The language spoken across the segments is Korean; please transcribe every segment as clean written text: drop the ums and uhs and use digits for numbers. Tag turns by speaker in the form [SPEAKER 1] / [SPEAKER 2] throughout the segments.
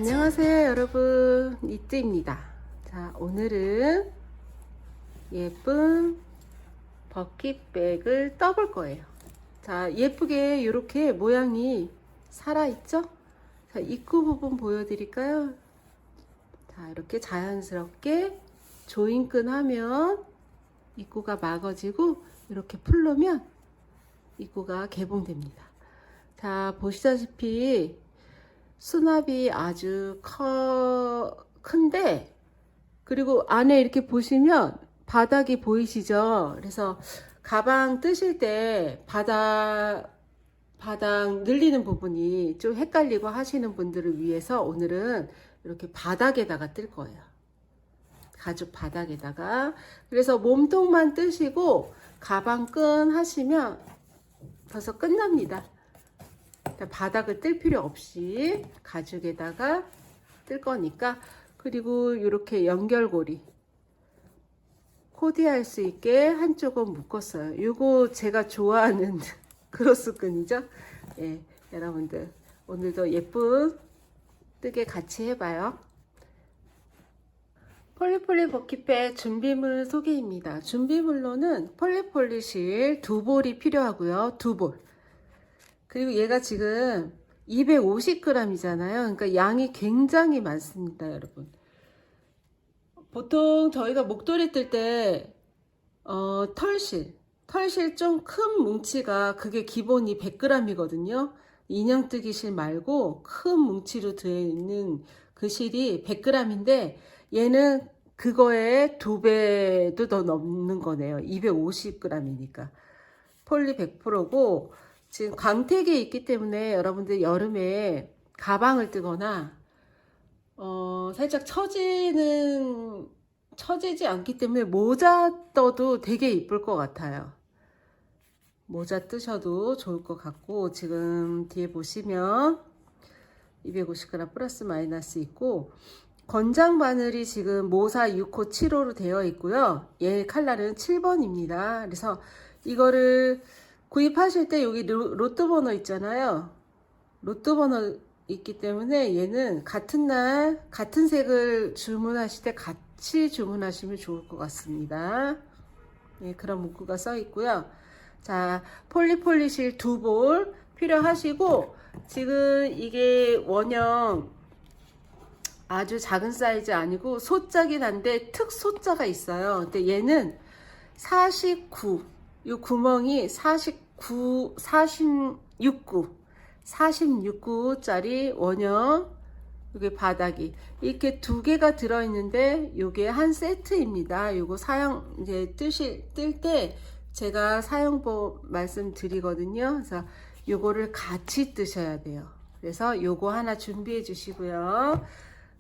[SPEAKER 1] 안녕하세요 여러분, 니트입니다. 자, 오늘은 예쁜 버킷백을 떠볼 거예요. 자, 예쁘게 이렇게 모양이 살아있죠? 자, 입구 부분 보여드릴까요? 자, 이렇게 자연스럽게 조인끈 하면 입구가 막아지고 이렇게 풀르면 입구가 개봉됩니다. 자, 보시다시피 수납이 아주 큰데, 그리고 안에 이렇게 보시면 바닥이 보이시죠? 그래서 가방 뜨실 때 바닥 늘리는 부분이 좀 헷갈리고 하시는 분들을 위해서 오늘은 이렇게 바닥에다가 뜰 거예요. 가죽 바닥에다가. 그래서 몸통만 뜨시고 가방 끈 하시면 벌써 끝납니다. 바닥을 뜰 필요 없이 가죽에다가 뜰 거니까. 그리고 이렇게 연결고리 코디할 수 있게 한쪽은 묶었어요. 이거 제가 좋아하는 크로스끈이죠. 예, 여러분들 오늘도 예쁜 뜨개 같이 해봐요. 폴리폴리 버킷백 준비물 소개입니다. 준비물로는 폴리폴리실 2볼이 필요하고요. 2볼. 그리고 얘가 지금 250g이잖아요. 그러니까 양이 굉장히 많습니다, 여러분. 보통 저희가 목도리 뜰 때 털실 좀 큰 뭉치가 그게 기본이 100g이거든요. 인형뜨기실 말고 큰 뭉치로 들어있는 그 실이 100g인데 얘는 그거에 2배도 더 넘는 거네요. 250g이니까. 폴리 100%고 지금 광택이 있기 때문에 여러분들 여름에 가방을 뜨거나 살짝 처지지 않기 때문에 모자 떠도 되게 이쁠 것 같아요. 모자 뜨셔도 좋을 것 같고, 지금 뒤에 보시면 250g 플러스 마이너스 있고, 건장 바늘이 지금 모사 6호 7호로 되어 있고요. 얘 컬러는 7번입니다. 그래서 이거를 구입하실 때 여기 로또 번호 있잖아요. 로또 번호 있기 때문에 얘는 같은 날 같은 색을 주문하실 때 같이 주문하시면 좋을 것 같습니다. 네, 그런 문구가 써 있고요. 자, 폴리폴리실 2볼 필요하시고, 지금 이게 원형 아주 작은 사이즈 아니고 소자긴 한데 특소자가 있어요. 근데 얘는 49, 이 구멍이 46구짜리 원형, 이게 바닥이 이렇게 2개가 들어있는데 이게 한 세트입니다. 이거 이제 뜰 때 제가 사용법 말씀드리거든요. 그래서 요거를 같이 뜨셔야 돼요. 그래서 요거 하나 준비해 주시고요.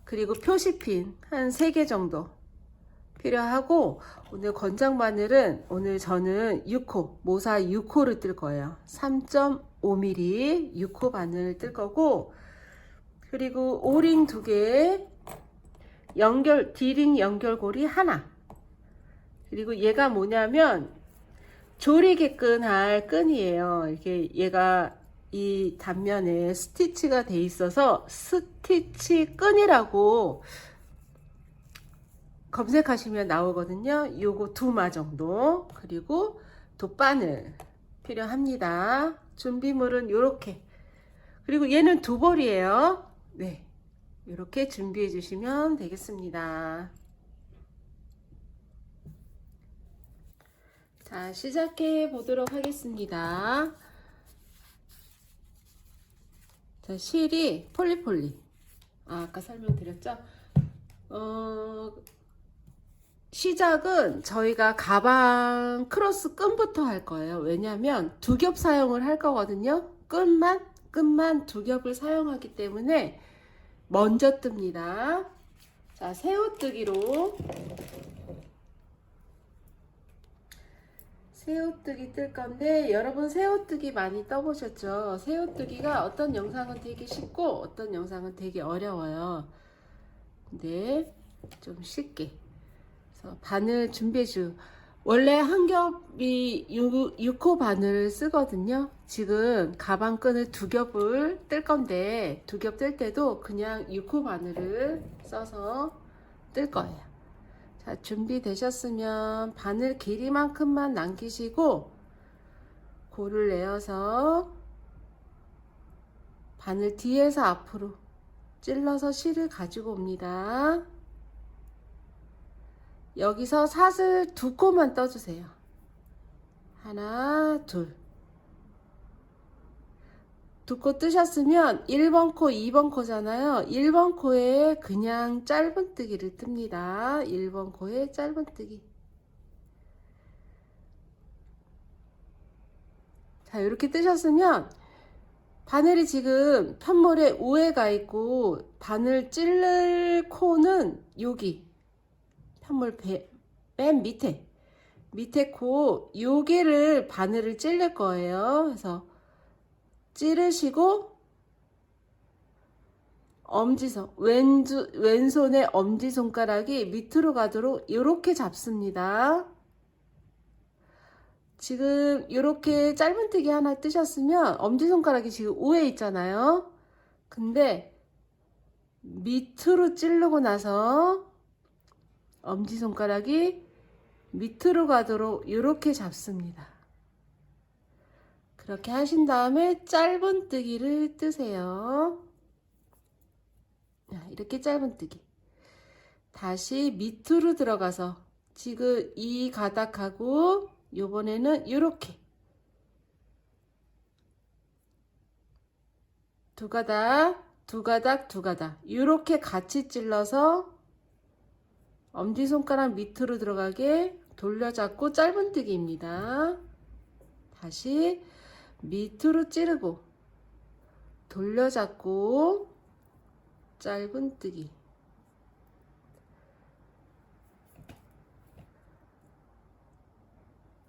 [SPEAKER 1] 그리고 표시핀 한 3개 정도 필요하고, 오늘 건장 바늘은 오늘 저는 6호 모사 6호를 뜰 거예요. 3.5mm 6호 바늘 뜰 거고, 그리고 오링 2개, 디링 연결고리 하나, 그리고 얘가 뭐냐면 조리개끈 할 끈이에요. 이렇게 얘가 이 단면에 스티치가 돼 있어서 스티치 끈이라고 검색하시면 나오거든요. 요거 2마 정도. 그리고 돗바늘 필요합니다. 준비물은 요렇게. 그리고 얘는 2볼이에요. 네, 이렇게 준비해 주시면 되겠습니다. 자, 시작해 보도록 하겠습니다. 자, 실이 폴리폴리. 아까 설명드렸죠? 시작은 저희가 가방 크로스 끈부터 할 거예요. 왜냐면 2겹 사용을 할 거거든요. 끈만 2겹을 사용하기 때문에 먼저 뜹니다. 자, 새우뜨기로 새우뜨기 뜰 건데, 여러분 새우뜨기 많이 떠보셨죠? 새우뜨기가 어떤 영상은 되게 쉽고 어떤 영상은 되게 어려워요. 근데 좀 쉽게, 그래서 바늘 준비해주 원래 한 겹이 6호 바늘을 쓰거든요. 지금 가방 끈을 2겹을 뜰 건데 2겹 뜰 때도 그냥 6호 바늘을 써서 뜰 거예요. 자, 준비되셨으면 바늘 길이만큼만 남기시고 고를 내어서 바늘 뒤에서 앞으로 찔러서 실을 가지고 옵니다. 여기서 사슬 2코만 떠주세요. 하나, 둘. 2코 뜨셨으면 1번 코, 2번 코잖아요. 1번 코에 그냥 짧은뜨기를 뜹니다. 1번 코에 짧은뜨기. 자, 이렇게 뜨셨으면 바늘이 지금 편물에 우에가 있고 바늘 찔를 코는 여기 편물 맨 밑에 코 여기를 바늘을 찔릴 거예요. 그래서 찌르시고 엄지손 왼손의 엄지손가락이 밑으로 가도록 이렇게 잡습니다. 지금 이렇게 짧은뜨기 하나 뜨셨으면 엄지손가락이 지금 우에 있잖아요. 근데 밑으로 찌르고 나서 엄지손가락이 밑으로 가도록 이렇게 잡습니다. 그렇게 하신 다음에 짧은뜨기를 뜨세요. 이렇게 짧은뜨기. 다시 밑으로 들어가서 지금 이 가닥하고 요번에는 이렇게 두 가닥 이렇게 같이 찔러서 엄지손가락 밑으로 들어가게 돌려잡고 짧은뜨기입니다. 다시 밑으로 찌르고 돌려잡고 짧은뜨기.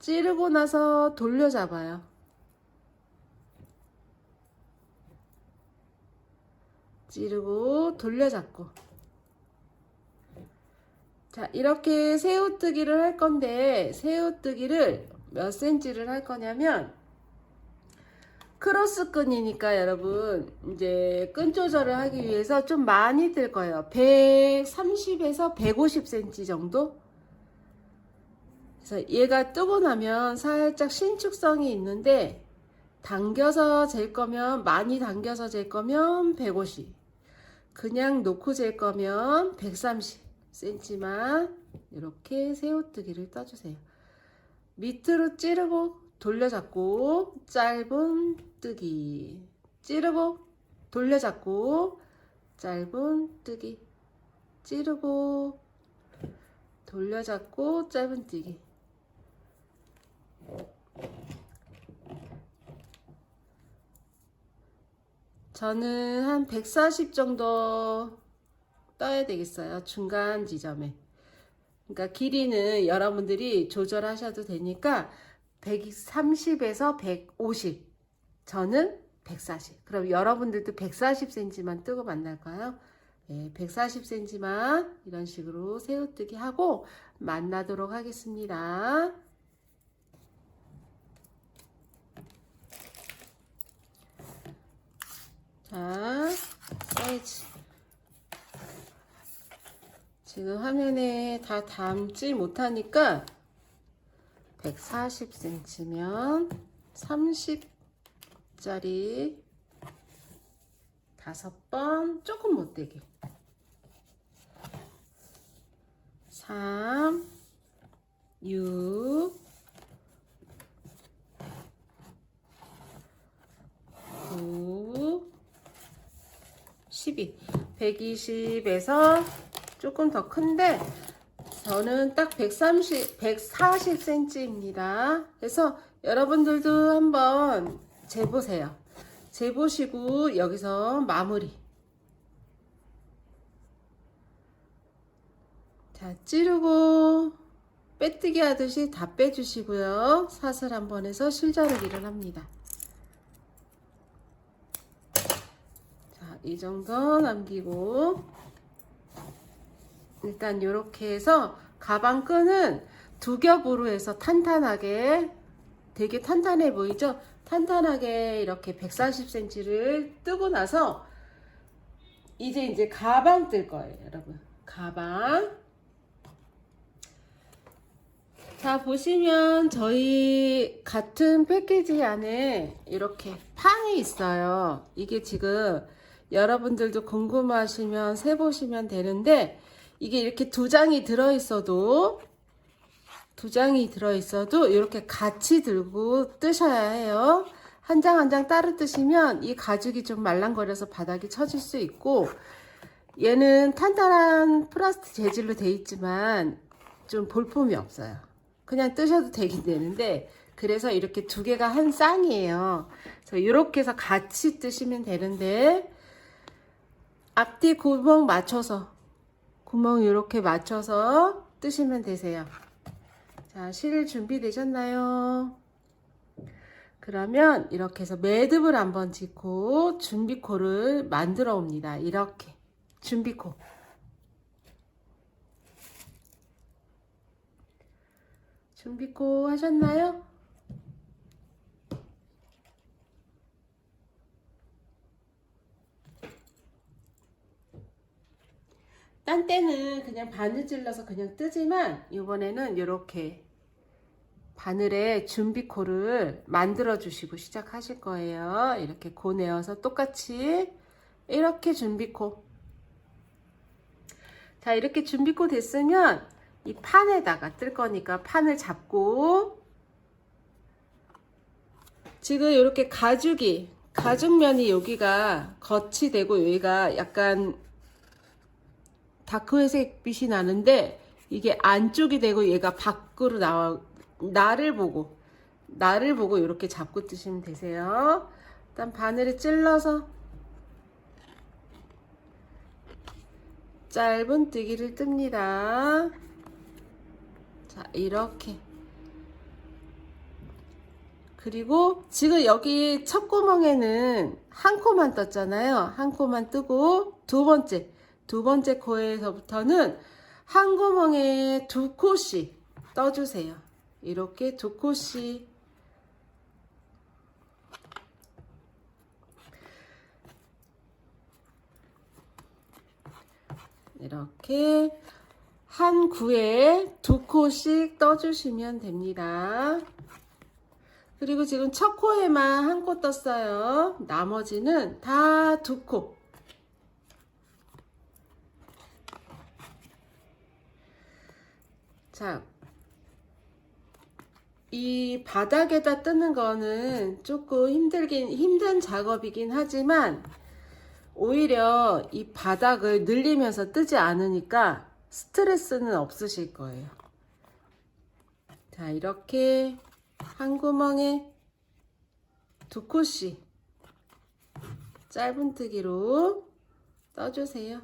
[SPEAKER 1] 찌르고 나서 돌려잡아요. 찌르고 돌려잡고. 자, 이렇게 새우뜨기를 할 건데 새우뜨기를 몇 센치를 할 거냐면 크로스 끈이니까 여러분 이제 끈 조절을 하기 위해서 좀 많이 뜰 거예요. 130에서 150cm 정도. 그래서 얘가 뜨고 나면 살짝 신축성이 있는데 당겨서 잴 거면 많이 당겨서 잴 거면 150, 그냥 놓고 잴 거면 130cm만 이렇게 새우뜨기를 떠주세요. 밑으로 찌르고 돌려잡고 짧은뜨기, 찌르고 돌려잡고 짧은뜨기, 찌르고 돌려잡고 짧은뜨기. 저는 한 140 정도 떠야 되겠어요. 중간 지점에. 그러니까 길이는 여러분들이 조절하셔도 되니까 130에서 150. 저는 140. 그럼 여러분들도 140cm만 뜨고 만날까요? 네, 140cm만 이런 식으로 새우뜨기 하고 만나도록 하겠습니다. 자, 사이즈. 지금 화면에 다 담지 못하니까 140cm면 30짜리 5번 조금 못되게 3, 6, 9, 12, 120에서 조금 더 큰데 저는 딱 140cm입니다. 그래서 여러분들도 한번 재보세요. 재보시고 여기서 마무리. 자, 찌르고 빼뜨기 하듯이 다 빼주시고요. 사슬 한 번 해서 실자르기를 합니다. 자, 이 정도 남기고 일단 이렇게 해서 가방 끈은 두 겹으로 해서 탄탄하게, 되게 탄탄해 보이죠? 탄탄하게 이렇게 140cm를 뜨고 나서 이제 가방 뜰 거예요, 여러분. 가방. 자, 보시면 저희 같은 패키지 안에 이렇게 판이 있어요. 이게 지금 여러분들도 궁금하시면 세보시면 되는데, 이게 이렇게 두 장이 들어있어도 이렇게 같이 들고 뜨셔야 해요. 한 장 한 장 따로 뜨시면 이 가죽이 좀 말랑거려서 바닥이 처질 수 있고, 얘는 탄탄한 플라스틱 재질로 돼 있지만 좀 볼품이 없어요. 그냥 뜨셔도 되긴 되는데, 그래서 이렇게 두 개가 한 쌍이에요. 그래서 이렇게 해서 같이 뜨시면 되는데, 앞뒤 구멍 이렇게 맞춰서 뜨시면 되세요. 자, 실 준비되셨나요? 그러면 이렇게 해서 매듭을 한번 짓고 준비코를 만들어 옵니다. 이렇게 준비코. 준비코 하셨나요? 딴 때는 그냥 바늘 찔러서 그냥 뜨지만, 이번에는 이렇게 바늘에 준비코를 만들어 주시고 시작하실 거예요. 이렇게 고 내어서 똑같이 이렇게 준비코. 자, 이렇게 준비코 됐으면 이 판에다가 뜰 거니까 판을 잡고, 지금 이렇게 가죽면이 여기가 겉이 되고 여기가 약간 다크회색 빛이 나는데, 이게 안쪽이 되고 얘가 밖으로 나와, 나를 보고 이렇게 잡고 뜨시면 되세요. 일단 바늘에 찔러서 짧은 뜨기를 뜹니다. 자, 이렇게. 그리고 지금 여기 첫 구멍에는 한 코만 떴잖아요. 한 코만 뜨고, 두 번째 코에서부터는 한 구멍에 두 코씩 떠주세요. 이렇게 두 코씩. 이렇게 한 구에 두 코씩 떠주시면 됩니다. 그리고 지금 첫 코에만 한 코 떴어요. 나머지는 다 두 코. 자, 이 바닥에다 뜨는 거는 조금 힘든 작업이긴 하지만, 오히려 이 바닥을 늘리면서 뜨지 않으니까 스트레스는 없으실 거예요. 자, 이렇게 한 구멍에 두 코씩 짧은 뜨기로 떠주세요.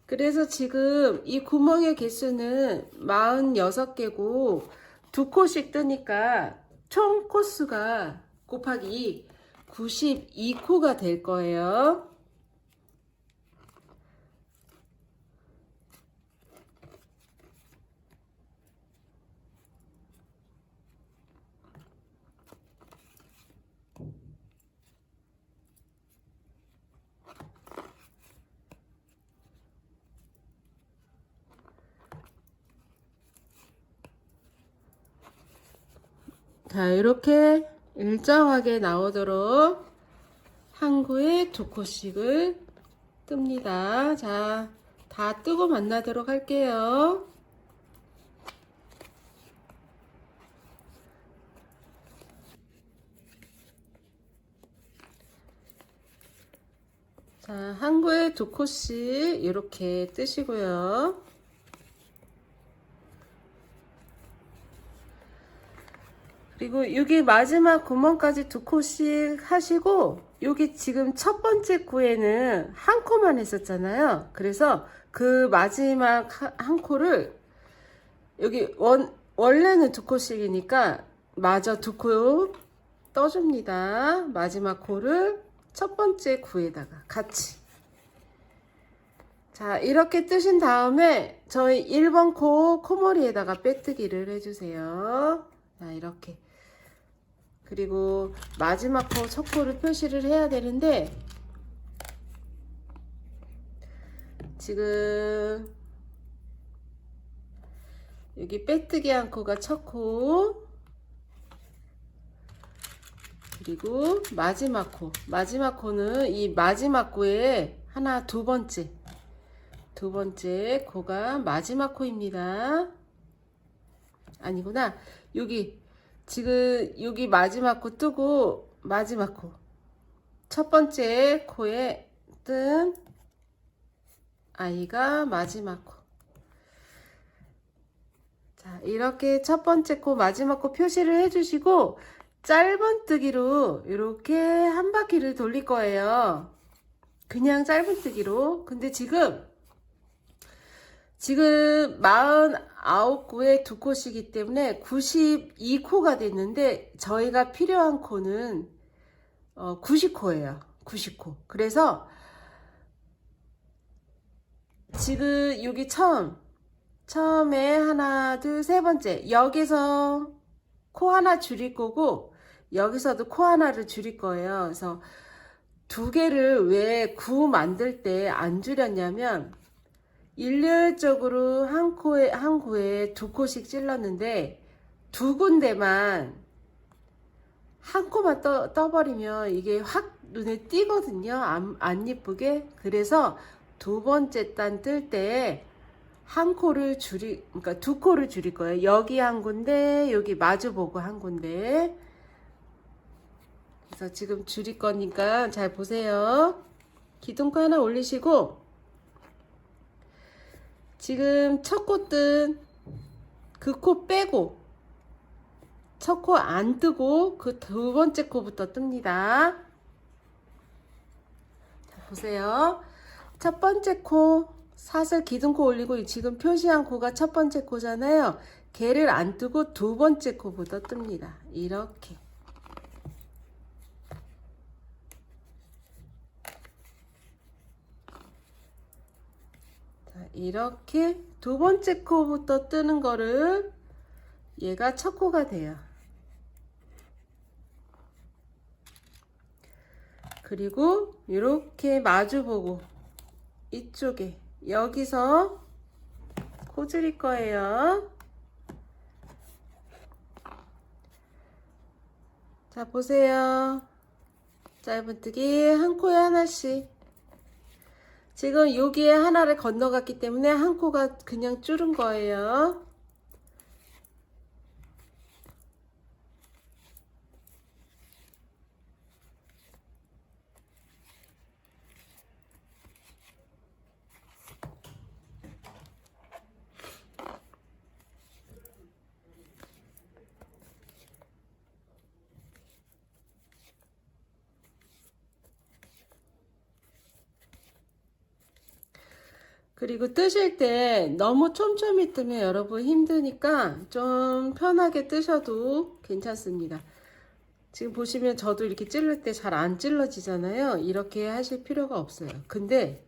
[SPEAKER 1] 그래서 지금 이 구멍의 개수는 46개고 두 코씩 뜨니까 총 코수가 곱하기 92코가 될 거예요. 자, 이렇게 일정하게 나오도록 한 구에 두 코씩을 뜹니다. 자, 다 뜨고 만나도록 할게요. 자, 한 구에 두 코씩 이렇게 뜨시고요. 그리고 여기 마지막 구멍까지 두 코씩 하시고, 여기 지금 첫 번째 코에는 한 코만 했었잖아요. 그래서 그 마지막 한 코를 여기 원래는 두 코씩이니까 마저 두 코 떠줍니다. 마지막 코를 첫 번째 코에다가 같이. 자, 이렇게 뜨신 다음에 저희 1번 코 코머리에다가 빼뜨기를 해주세요. 자, 이렇게. 그리고 마지막 코, 첫 코를 표시를 해야 되는데 지금 여기 빼뜨기 한 코가 첫 코, 그리고 마지막 코. 마지막 코는 이 마지막 코에 하나, 두 번째 코가 마지막 코입니다. 아니구나. 여기 지금 여기 마지막 코 뜨고 마지막 코. 첫 번째 코에 뜬 아이가 마지막 코. 자, 이렇게 첫 번째 코, 마지막 코 표시를 해주시고 짧은뜨기로 이렇게 한 바퀴를 돌릴 거예요. 그냥 짧은뜨기로. 근데 지금 49코에 두 코시기 때문에 92코가 됐는데 저희가 필요한 코는 90코예요. 90코. 그래서 지금 여기 처음에 하나, 둘, 세 번째 여기서 코 하나 줄일 거고 여기서도 코 하나를 줄일 거예요. 그래서 두 개를 왜 9 만들 때 안 줄였냐면 일률적으로 한 코에 두 코씩 찔렀는데 두 군데만 한 코만 떠버리면 이게 확 눈에 띄거든요. 안 예쁘게. 그래서 두 번째 단 뜰 때 한 코를 그러니까 두 코를 줄일 거예요. 여기 한 군데, 여기 마주보고 한 군데. 그래서 지금 줄일 거니까 잘 보세요. 기둥코 하나 올리시고, 지금 첫 코 뜬 그 코 빼고, 첫 코 안 뜨고 그 두 번째 코부터 뜹니다. 자, 보세요. 첫 번째 코 사슬 기둥코 올리고 지금 표시한 코가 첫 번째 코잖아요. 걔를 안 뜨고 두 번째 코부터 뜹니다. 이렇게. 자, 이렇게 두 번째 코부터 뜨는 거를 얘가 첫 코가 돼요. 그리고 이렇게 마주보고 이쪽에 여기서 코 줄일 거예요. 자, 보세요. 짧은뜨기 한 코에 하나씩. 지금 여기에 하나를 건너갔기 때문에 한 코가 그냥 줄은 거예요. 그리고 뜨실 때 너무 촘촘히 뜨면 여러분 힘드니까 좀 편하게 뜨셔도 괜찮습니다. 지금 보시면 저도 이렇게 찌를 때 잘 안 찔러지잖아요. 이렇게 하실 필요가 없어요. 근데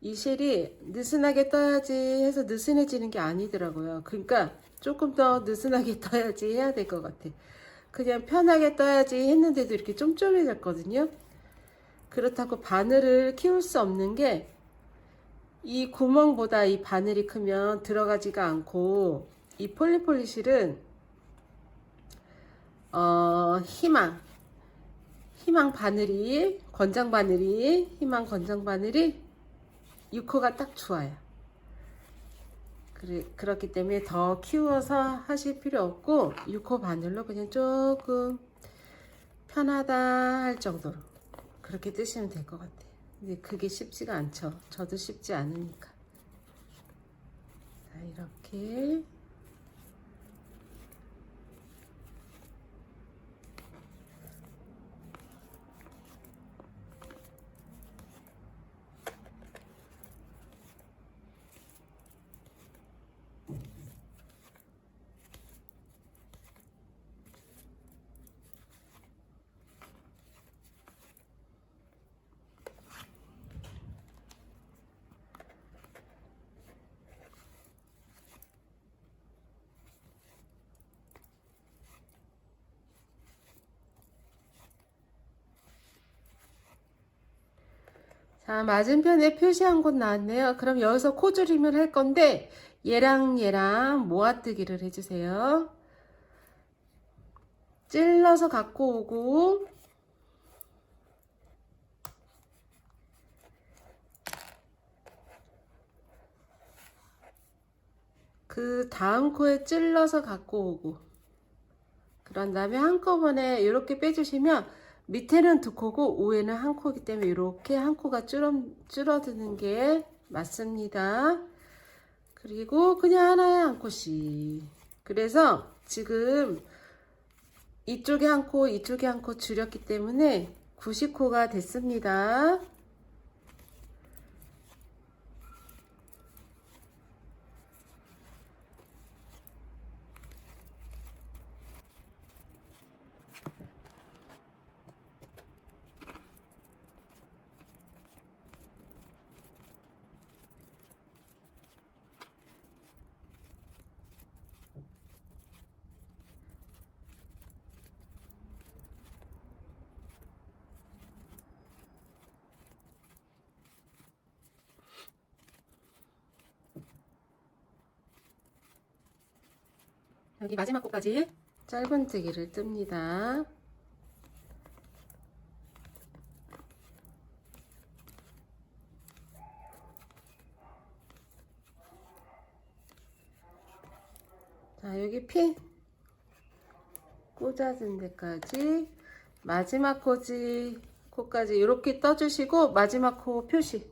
[SPEAKER 1] 이 실이 느슨하게 떠야지 해서 느슨해지는 게 아니더라고요. 그러니까 조금 더 느슨하게 떠야지 해야 될 것 같아. 그냥 편하게 떠야지 했는데도 이렇게 쫌쫌해졌거든요. 그렇다고 바늘을 키울 수 없는 게 이 구멍보다 이 바늘이 크면 들어가지가 않고 이 폴리폴리실은 희망 바늘이 권장 바늘이 6호가 딱 좋아요. 그렇기 때문에 더 키워서 하실 필요 없고 6호 바늘로 그냥 조금 편하다 할 정도로 그렇게 뜨시면 될 것 같아요. 근데 그게 쉽지가 않죠. 저도 쉽지 않으니까. 자, 이렇게 자, 맞은편에 표시한 곳 나왔네요. 그럼 여기서 코줄임을 할 건데 얘랑 얘랑 모아뜨기를 해주세요. 찔러서 갖고 오고 그 다음 코에 찔러서 갖고 오고 그런 다음에 한꺼번에 이렇게 빼주시면 밑에는 두 코고 위에는 한 코이기 때문에 이렇게 한 코가 줄어드는 게 맞습니다. 그리고 그냥 하나에 한 코씩. 그래서 지금 이쪽에 한 코, 이쪽에 한 코 줄였기 때문에 90코가 됐습니다. 여기 마지막 코까지 짧은뜨기를 뜹니다. 자, 여기 핀 꽂아준 데까지 마지막 코까지 이렇게 떠주시고 마지막 코 표시.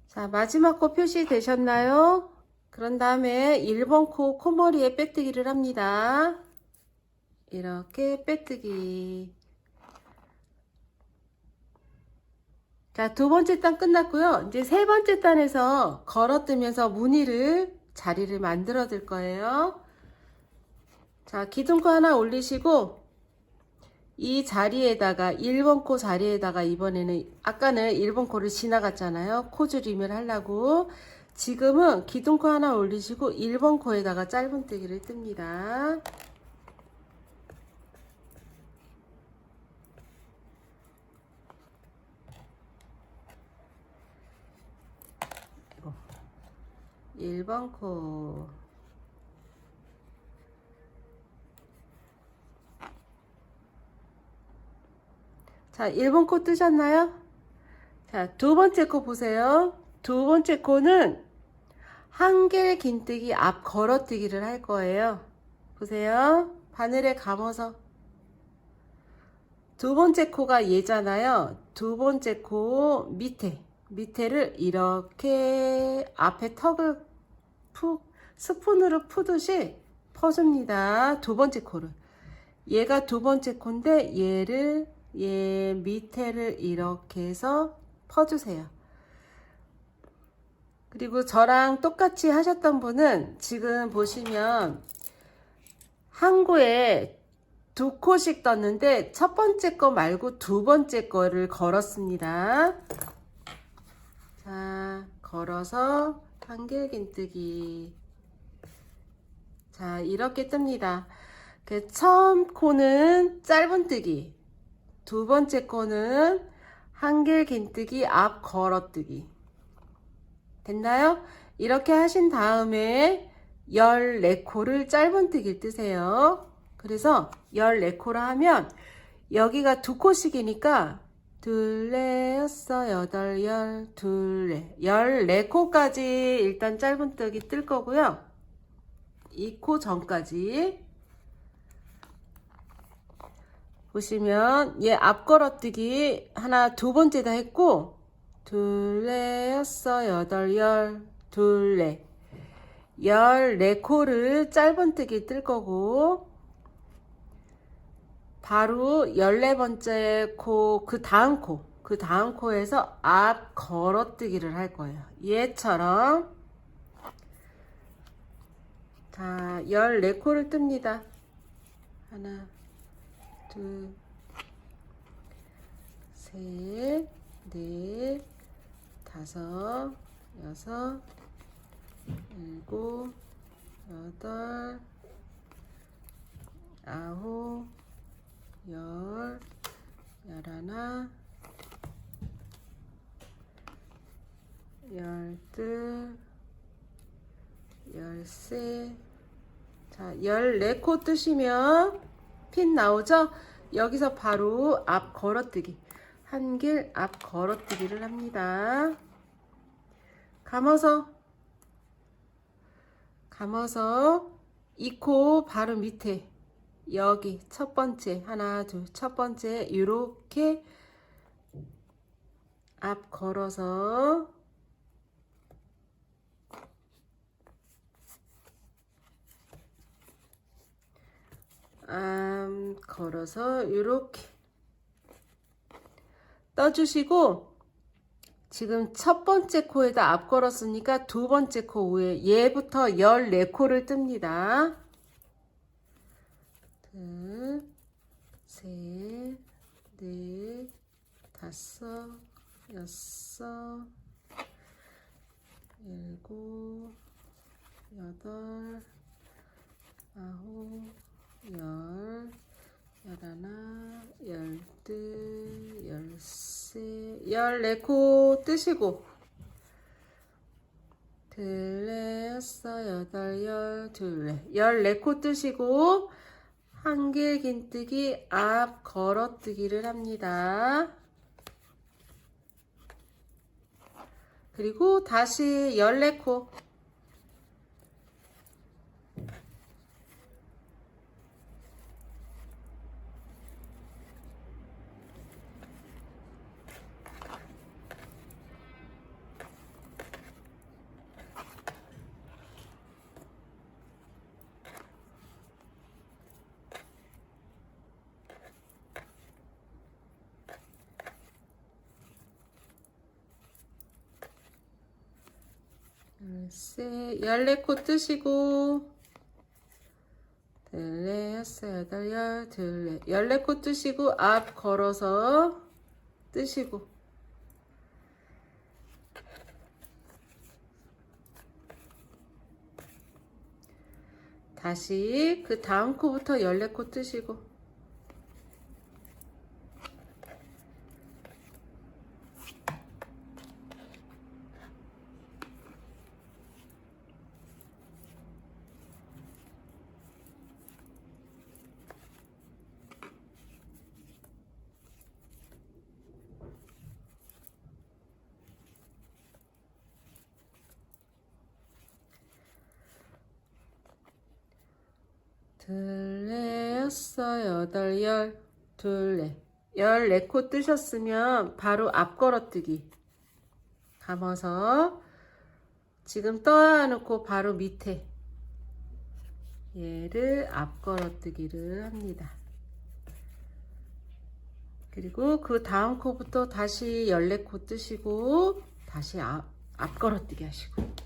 [SPEAKER 1] 자, 마지막 코 표시 되셨나요? 그런 다음에 1번 코 코머리에 빼뜨기를 합니다. 이렇게 빼뜨기. 자, 두 번째 단 끝났고요. 이제 세 번째 단에서 걸어뜨면서 무늬를 자리를 만들어 줄 거예요. 자, 기둥코 하나 올리시고 이 자리에다가 1번 코 자리에다가 이번에는 아까는 1번 코를 지나갔잖아요. 코줄임을 하려고. 지금은 기둥코 하나 올리시고 1번 코에다가 짧은뜨기를 뜹니다. 이거 1번 코. 자, 1번 코 뜨셨나요? 자, 두 번째 코 보세요. 두 번째 코는 한길 긴뜨기 앞 걸어뜨기를 할 거예요. 보세요. 바늘에 감아서 두 번째 코가 얘잖아요. 두 번째 코 밑에를 이렇게 앞에 턱을 푹 스푼으로 푸듯이 퍼줍니다. 두 번째 코를. 얘가 두 번째 코인데 얘 밑에를 이렇게 해서 퍼주세요. 그리고 저랑 똑같이 하셨던 분은 지금 보시면 한 코에 두 코씩 떴는데 첫 번째 거 말고 두 번째 거를 걸었습니다. 자, 걸어서 한길긴뜨기. 자, 이렇게 뜹니다. 그 처음 코는 짧은뜨기, 두 번째 코는 한길긴뜨기 앞 걸어뜨기. 됐나요? 이렇게 하신 다음에 14코를 짧은뜨기를 뜨세요. 그래서 14코를 하면 여기가 두 코씩이니까 둘레 여섯 여덟 열 둘레 14코까지 일단 짧은뜨기 뜰 거고요. 이 코 전까지 보시면 얘 앞걸어뜨기 하나 두 번째다 했고 둘레 여섯 여덟 열 둘레 14코를 짧은뜨기 뜰 거고 바로 14번째 코 그 다음 코에서 앞 걸어뜨기를 할 거예요. 얘처럼. 자, 14코를 뜹니다. 하나 둘 셋 넷 다섯 여섯 일곱 여덟 아홉, 열, 열하나, 열둘, 열세. 자, 14코 뜨시면 핀 나오죠? 여기서 바로 앞 걸어뜨기, 한길 앞 걸어뜨기를 합니다. 감아서 2코 바로 밑에 여기 첫 번째, 하나 둘, 첫 번째 요렇게 앞 걸어서 요렇게 떠주시고, 지금 첫 번째 코에다 앞 걸었으니까 두 번째 코 위에 얘부터 14코를 뜹니다. 둘, 셋, 넷, 다섯, 여섯, 일곱, 여덟, 아홉, 열, 열하나, 열둘, 열세, 14코 뜨시고, 둘레, 여섯, 여덟, 열, 둘레, 14코 뜨시고, 한길 긴뜨기 앞 걸어뜨기를 합니다. 그리고 다시 14코. 열세, 14코 뜨시고, 둘레, 여섯, 여덟, 열, 둘레, 14코 뜨시고, 앞 걸어서 뜨시고, 다시 그 다음 코부터 14코 뜨시고, 둘레, 여섯, 여덟, 열, 둘레, 14코 뜨셨으면 바로 앞 걸어뜨기 감아서 지금 떠안고 바로 밑에 얘를 앞 걸어뜨기를 합니다. 그리고 그 다음 코부터 다시 14코 뜨시고 다시 앞 걸어뜨기 하시고,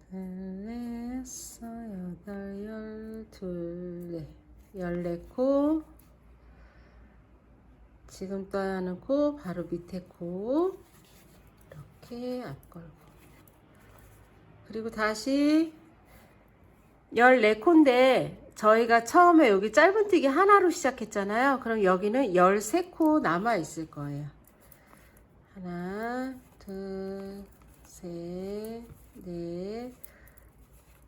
[SPEAKER 1] 둘레, 여섯, 여덟, 열, 둘레, 14코. 지금 떠야 하는 코 바로 밑에 코 이렇게 앞 걸고, 그리고 다시 14코인데 저희가 처음에 여기 짧은뜨기 하나로 시작했잖아요. 그럼 여기는 13코 남아 있을 거예요. 하나, 둘, 셋, 넷,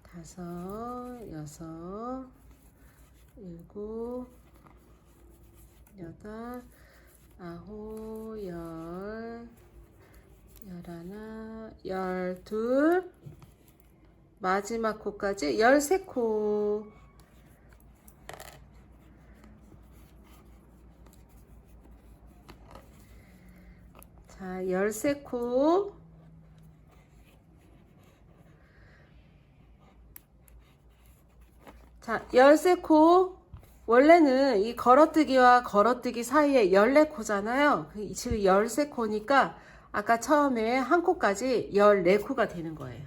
[SPEAKER 1] 다섯, 여섯, 일곱, 여덟, 아홉, 열, 열하나, 열둘, 마지막 코까지 13코. 자, 13코. 자, 13코. 원래는 이 걸어뜨기와 걸어뜨기 사이에 14코잖아요. 지금 13코니까 아까 처음에 한 코까지 14코가 되는 거예요.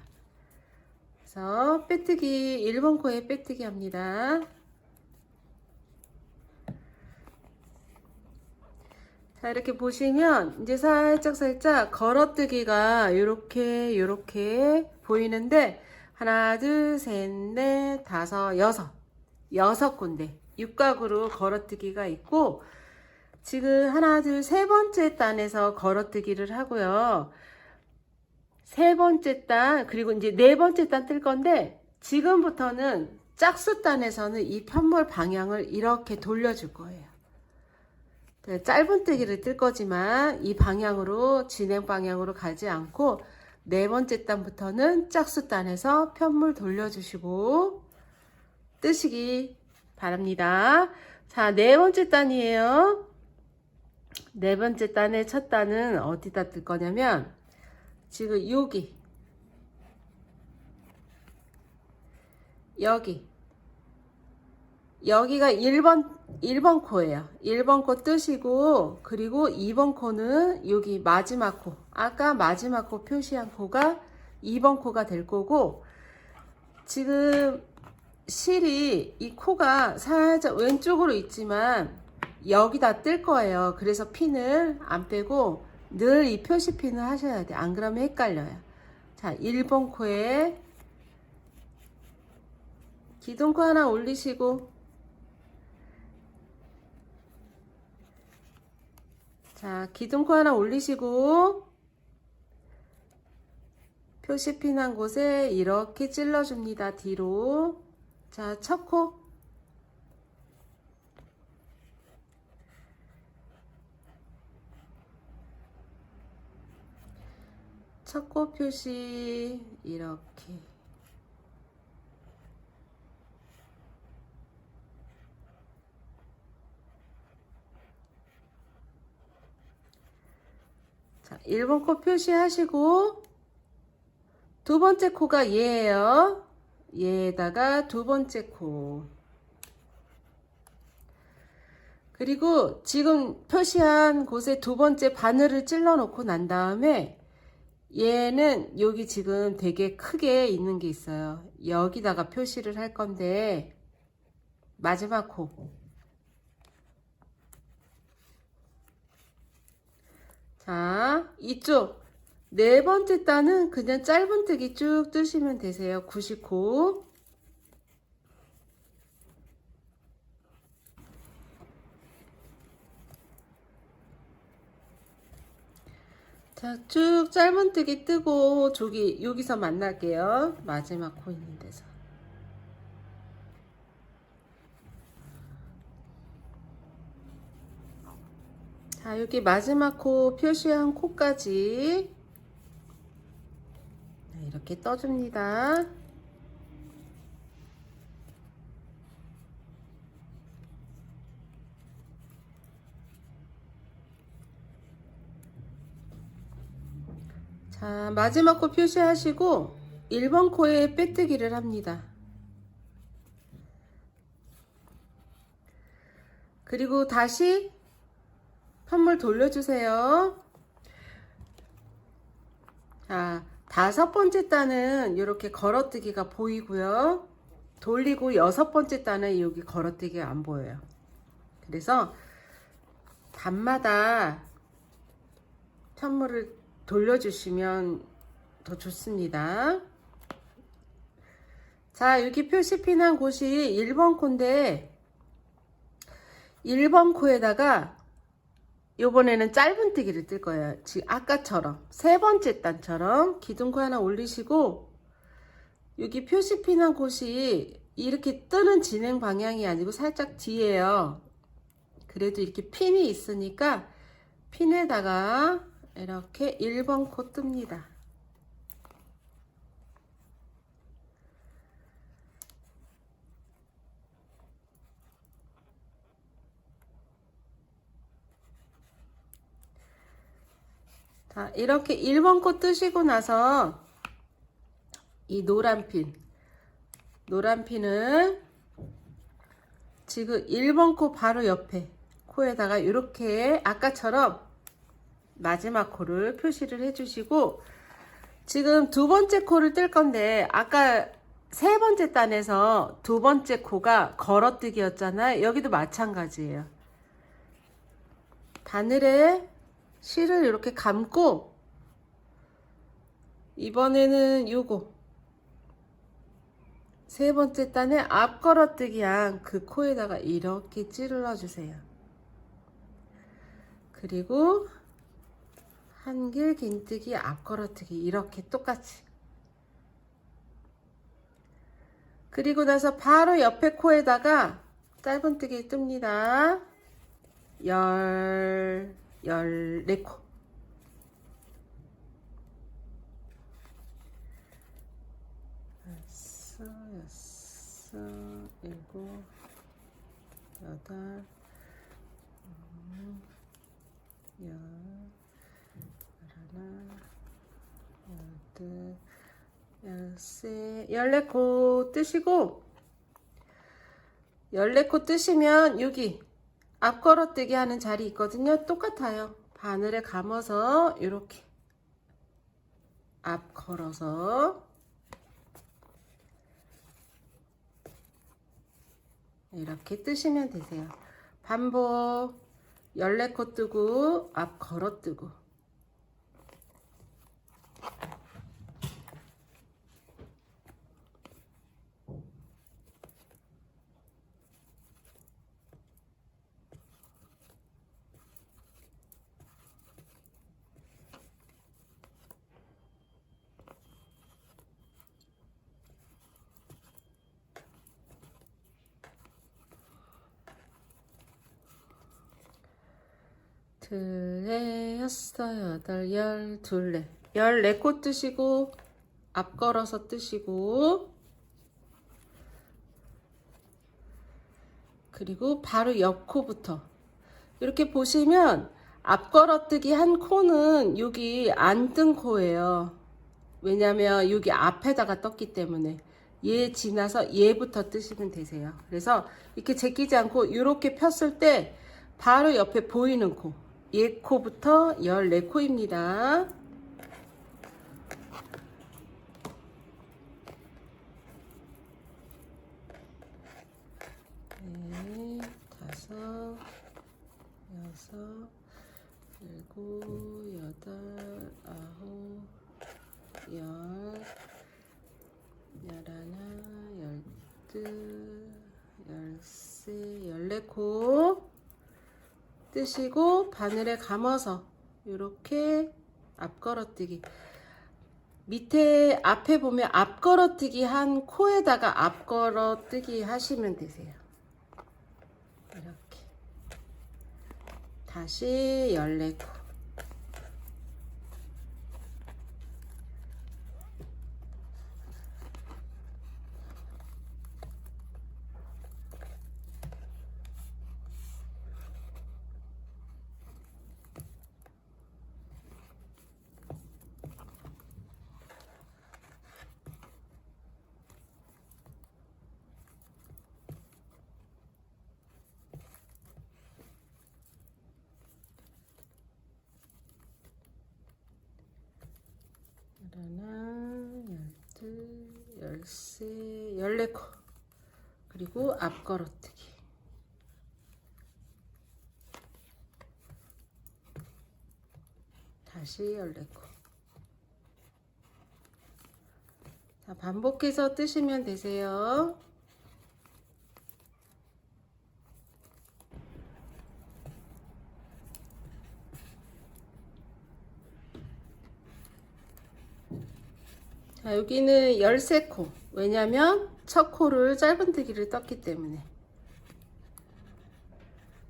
[SPEAKER 1] 그래서 빼뜨기 1번 코에 빼뜨기 합니다. 자, 이렇게 보시면 이제 살짝 걸어뜨기가 요렇게 보이는데 하나, 둘, 셋, 넷, 다섯, 여섯 군데 육각으로 걸어뜨기가 있고, 지금 하나, 둘, 세 번째 단에서 걸어뜨기를 하고요. 세 번째 단, 그리고 이제 네 번째 단 뜰 건데, 지금부터는 짝수 단에서는 이 편물 방향을 이렇게 돌려줄 거예요. 짧은뜨기를 뜰 거지만 이 방향으로, 진행 방향으로 가지 않고 네 번째 단부터는 짝수 단에서 편물 돌려주시고 뜨시기 바랍니다. 자, 네 번째 단이에요. 네 번째 단의 첫 단은 어디다 뜰 거냐면 지금 여기가 1번 코예요. 1번 코 뜨시고, 그리고 2번 코는 여기 마지막 코, 아까 마지막 코 표시한 코가 2번 코가 될 거고, 지금 실이 이 코가 살짝 왼쪽으로 있지만 여기다 뜰 거예요. 그래서 핀을 안 빼고 늘 이 표시 핀을 하셔야 돼요. 안 그러면 헷갈려요. 자, 1번 코에 기둥코 하나 올리시고, 자, 기둥코 하나 올리시고 표시핀 한 곳에 이렇게 찔러줍니다. 뒤로. 자, 첫 코. 첫 코 표시 이렇게. 자, 1번 코 표시하시고, 두 번째 코가 얘예요. 얘에다가 두 번째 코. 그리고 지금 표시한 곳에 두 번째 바늘을 찔러 놓고 난 다음에 얘는 여기 지금 되게 크게 있는 게 있어요. 여기다가 표시를 할 건데, 마지막 코. 자, 이쪽 네 번째 단은 그냥 짧은뜨기 쭉 뜨시면 되세요. 90코. 자, 쭉 짧은뜨기 뜨고 여기서 만날게요. 마지막 코 있는 데서. 자, 여기 마지막 코 표시한 코까지 이렇게 떠줍니다. 자, 마지막 코 표시하시고 1번 코에 빼뜨기를 합니다. 그리고 다시 편물 돌려주세요. 자, 다섯 번째 단은 이렇게 걸어뜨기가 보이고요. 돌리고 여섯 번째 단은 여기 걸어뜨기가 안 보여요. 그래서 단마다 편물을 돌려주시면 더 좋습니다. 자, 여기 표시핀한 곳이 1번 코인데 1번 코에다가 요번에는 짧은뜨기를 뜰 거예요. 지금 아까처럼 세 번째 단처럼 기둥코 하나 올리시고, 여기 표시핀한 곳이 이렇게 뜨는 진행 방향이 아니고 살짝 뒤에요. 그래도 이렇게 핀이 있으니까 핀에다가 이렇게 1번 코 뜹니다. 자, 이렇게 1번 코 뜨시고 나서 이 노란 핀을 지금 1번 코 바로 옆에 코에다가 이렇게 아까처럼 마지막 코를 표시를 해주시고, 지금 두 번째 코를 뜰 건데 아까 세 번째 단에서 두 번째 코가 걸어뜨기였잖아요. 여기도 마찬가지예요. 바늘에 실을 이렇게 감고, 이번에는 요거 세 번째 단에 앞 걸어뜨기 한 그 코에다가 이렇게 찔러 주세요. 그리고 한길 긴뜨기 앞 걸어뜨기 이렇게 똑같이. 그리고 나서 바로 옆에 코에다가 짧은뜨기 뜹니다. 14코. 여섯, 일곱, 여덟, 열, 하나, 열둘, 열세, 14코 뜨시고, 14코 뜨시면 여기 앞 걸어뜨기 하는 자리 있거든요. 똑같아요. 바늘에 감아서 이렇게 앞 걸어서 이렇게 뜨시면 되세요. 반복. 14코 뜨고 앞 걸어 뜨고. 둘레, 여섯, 여덟, 열, 둘레. 14코 뜨시고 앞 걸어서 뜨시고, 그리고 바로 옆 코부터 이렇게 보시면 앞 걸어뜨기 한 코는 여기 안 뜬 코예요. 왜냐면 여기 앞에다가 떴기 때문에 얘 지나서 얘부터 뜨시면 되세요. 그래서 이렇게 제끼지 않고 이렇게 폈을 때 바로 옆에 보이는 코, 얘 코부터 14코입니다. 네, 다섯, 여섯, 일곱, 여덟, 아홉, 열, 열하나, 열둘, 열세, 14코 뜨시고 바늘에 감아서 이렇게 앞 걸어뜨기. 밑에 앞에 보면 앞 걸어뜨기 한 코에다가 앞 걸어뜨기 하시면 되세요. 이렇게 다시 14코. 하나, 열둘, 열세, 14코. 그리고 앞 걸어뜨기. 다시 14코. 자, 반복해서 뜨시면 되세요. 자, 여기는 13코. 왜냐면 첫 코를 짧은뜨기를 떴기 때문에.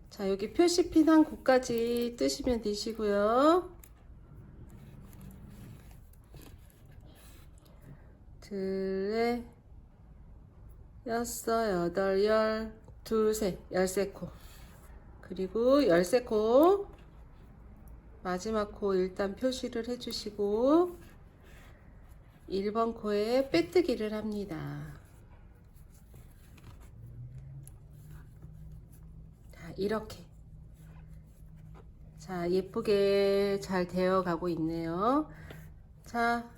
[SPEAKER 1] 자, 여기 표시핀 한 코까지 뜨시면 되시고요. 둘, 여섯, 여덟, 열, 둘, 셋, 13코. 그리고 13코 마지막 코 일단 표시를 해주시고 1번 코에 빼뜨기를 합니다. 자, 이렇게 자, 예쁘게 잘 되어 가고 있네요. 자,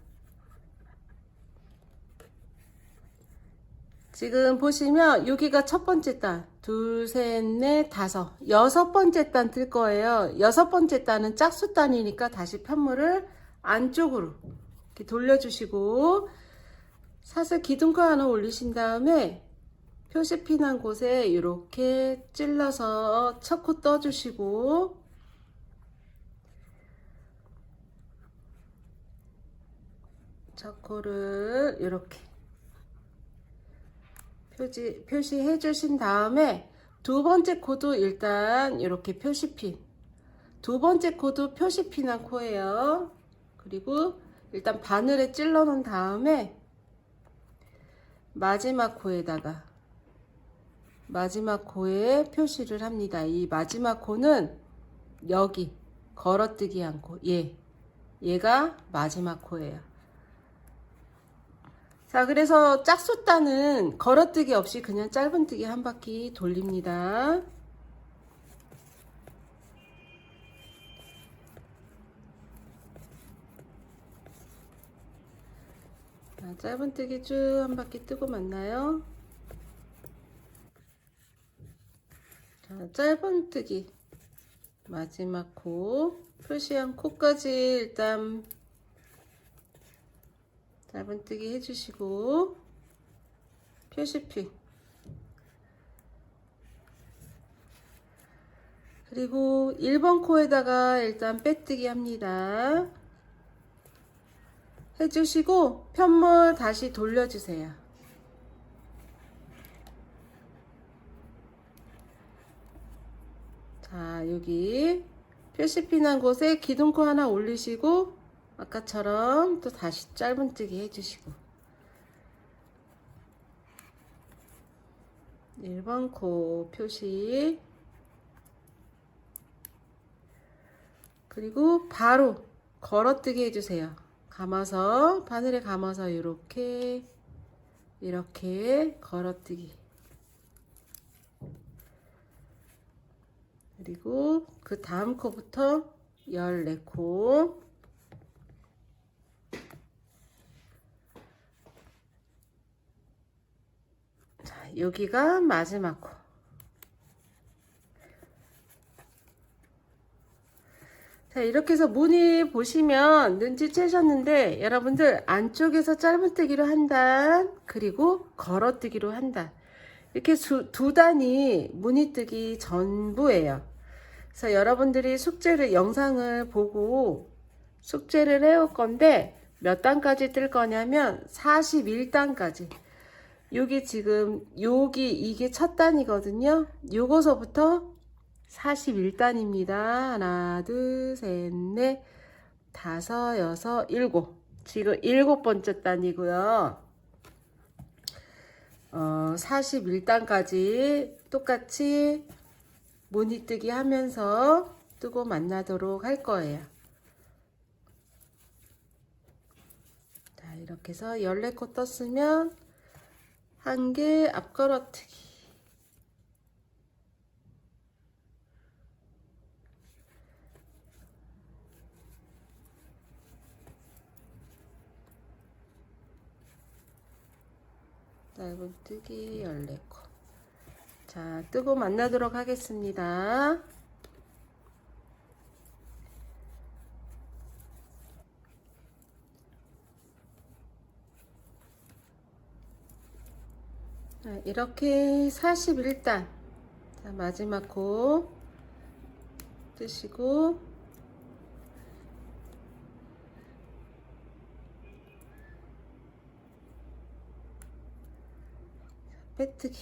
[SPEAKER 1] 지금 보시면 여기가 첫 번째 단, 둘, 셋, 넷, 다섯, 여섯 번째 단 뜰 거예요. 여섯 번째 단은 짝수 단이니까 다시 편물을 안쪽으로 이렇게 돌려주시고 사슬 기둥코 하나 올리신 다음에 표시 핀한 곳에 이렇게 찔러서 첫 코 떠주시고 첫 코를 이렇게 표시해 주신 다음에 두 번째 코도 일단 이렇게 표시핀, 두 번째 코도 표시핀한 코예요. 그리고 일단 바늘에 찔러 놓은 다음에 마지막 코에다가 마지막 코에 표시를 합니다. 이 마지막 코는 여기 걸어뜨기 한 코, 얘가 마지막 코예요. 자, 그래서 짝수단은 걸어뜨기 없이 그냥 짧은뜨기 한 바퀴 돌립니다. 자, 짧은뜨기 쭉 한 바퀴 뜨고 맞나요? 자, 짧은뜨기 마지막 코 표시한 코까지 일단 짧은뜨기 해주시고 표시핀 그리고 1번 코에다가 일단 빼뜨기 합니다. 해주시고 편물 다시 돌려주세요. 자, 여기 표시핀한 곳에 기둥코 하나 올리시고 아까처럼 또 다시 짧은뜨기 해주시고 1번 코 표시 그리고 바로 걸어뜨기 해주세요. 감아서 바늘에 감아서 이렇게 걸어뜨기 그리고 그 다음 코부터 14코 자, 여기가 마지막 코 자, 이렇게 해서 무늬 보시면 눈치채셨는데 여러분들 안쪽에서 짧은뜨기로 한 단 그리고 걸어뜨기로 한 단 이렇게 두 단이 무늬뜨기 전부예요. 그래서 여러분들이 영상을 보고 숙제를 해올 건데 몇 단까지 뜰 거냐면 41단까지 여기 지금 이게 첫 단이거든요. 요거서부터 41단입니다. 하나, 둘, 셋, 넷, 다섯, 여섯, 일곱. 지금 7번째 단이고요. 41단까지 똑같이 무늬뜨기 하면서 뜨고 만나도록 할 거예요. 자, 이렇게 해서 14코 떴으면 한 개 앞걸어뜨기. 짧은뜨기 14코. 자, 뜨고 만나도록 하겠습니다. 자, 이렇게 41단. 자, 마지막 코 뜨시고 빼뜨기.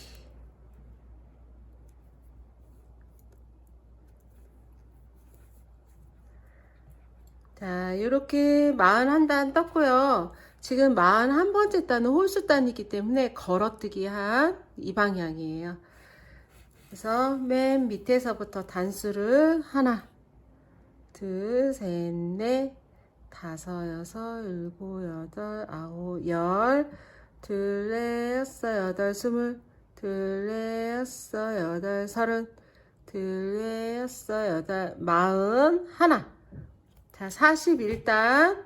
[SPEAKER 1] 자, 이렇게 41단 떴고요. 지금 41번째 단은 홀수단이기 때문에 걸어뜨기 한 이 방향이에요. 그래서 맨 밑에서부터 단수를 하나, 둘, 셋, 넷, 다섯, 여섯, 일곱, 여덟, 아홉, 열, 둘, 넷, 여섯, 여덟, 스물, 둘, 넷, 여섯, 여덟, 서른, 둘, 여섯, 여덟, 41. 자, 41단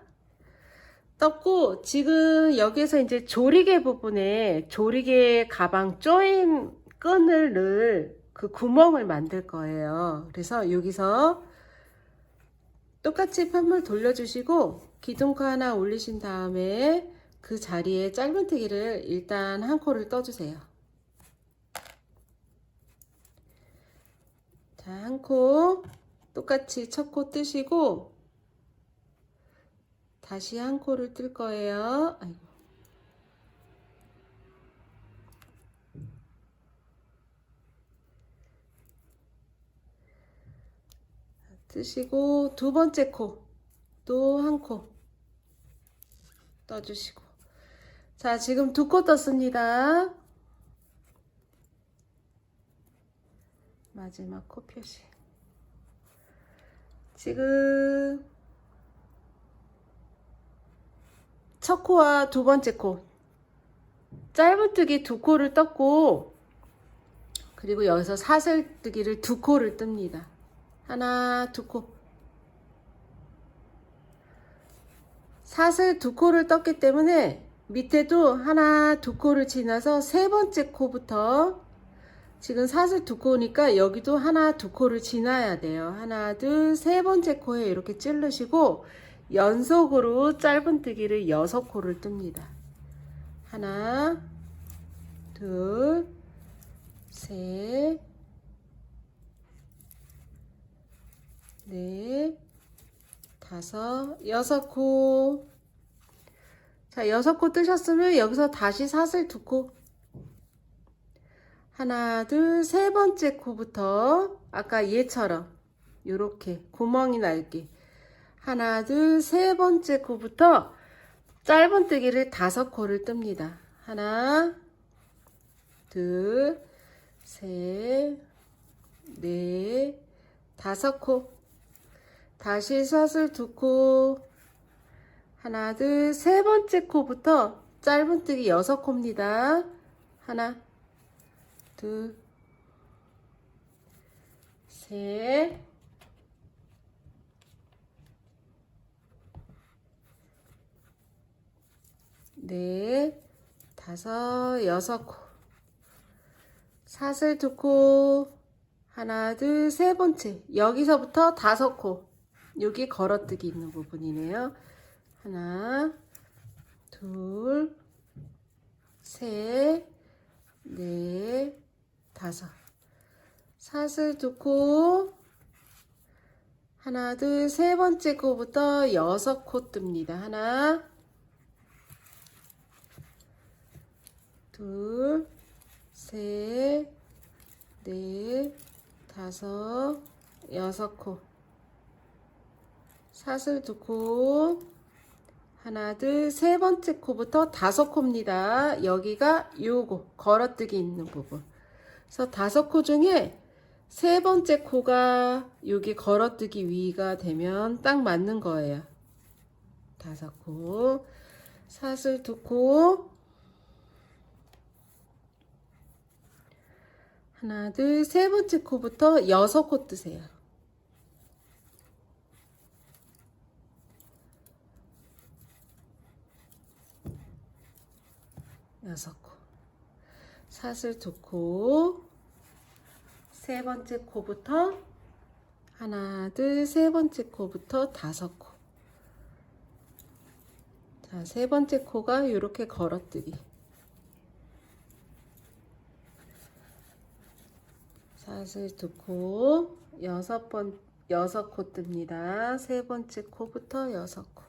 [SPEAKER 1] 떴고, 지금 여기서 이제 조리개 부분에 조리개 가방 조임 끈을 넣을 그 구멍을 만들 거예요. 그래서 여기서 똑같이 판물 돌려주시고 기둥코 하나 올리신 다음에 그 자리에 짧은뜨기를 일단 한 코를 떠주세요. 자, 한 코 똑같이 첫 코 뜨시고 다시 한 코를 뜰 거예요. 아이고. 뜨시고 두 번째 코 또 한 코 떠주시고, 자, 지금 두 코 떴습니다. 마지막 코 표시. 지금 첫 코와 두 번째 코 짧은뜨기 두 코를 떴고, 그리고 여기서 사슬뜨기를 두 코를 뜹니다. 하나, 두 코. 사슬 두 코를 떴기 때문에 밑에도 하나, 두 코를 지나서 세 번째 코부터, 지금 사슬 두 코니까 여기도 하나, 두 코를 지나야 돼요. 하나, 둘, 세 번째 코에 이렇게 찌르시고 연속으로 짧은뜨기를 6코를 뜹니다. 하나, 둘, 셋, 넷, 다섯, 6코. 자, 6코 뜨셨으면 여기서 다시 사슬 두 코. 하나, 둘, 세 번째 코부터 아까 얘처럼 요렇게 구멍이 날게. 하나, 둘, 세 번째 코부터 짧은뜨기를 5코를 뜹니다. 하나, 둘, 셋, 넷, 5코. 다시 사슬 두 코. 하나, 둘, 세 번째 코부터 짧은뜨기 6코입니다. 하나, 둘, 셋, 넷, 다섯, 6코. 사슬 두 코. 하나, 둘, 세 번째. 여기서부터 5코. 여기 걸어뜨기 있는 부분이네요. 하나, 둘, 셋, 넷, 다섯. 사슬 두 코. 하나, 둘, 세 번째 코부터 6코 뜹니다. 하나, 둘, 셋, 넷, 다섯, 6코. 사슬 두 코. 하나, 둘, 세 번째 코부터 5코입니다. 여기가 요거 걸어뜨기 있는 부분. 그래서 5코 중에 세 번째 코가 여기 걸어뜨기 위가 되면 딱 맞는 거예요. 5코. 사슬 두 코. 하나, 둘, 세 번째 코부터 6코 뜨세요. 6코. 사슬 두 코. 세 번째 코부터 하나, 둘, 세 번째 코부터 5코. 자, 세 번째 코가 이렇게 걸어뜨기. 사슬 두 코. 6코 뜹니다. 세 번째 코부터 6코.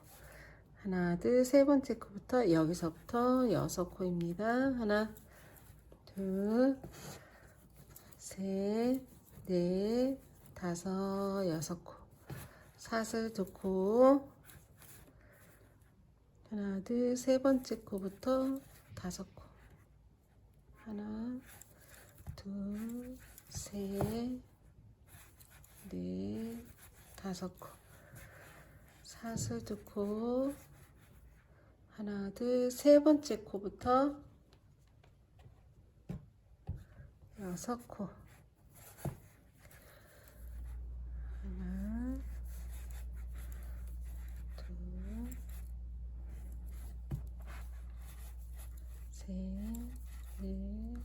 [SPEAKER 1] 하나, 둘, 세 번째 코부터 여기서부터 6코입니다. 하나, 둘, 셋, 넷, 다섯, 6코. 사슬 두 코. 하나, 둘, 세 번째 코부터 5코. 하나, 둘, 셋, 넷, 5코. 사슬 두 코. 하나, 둘, 세 번째 코부터 6코. 셋, 넷,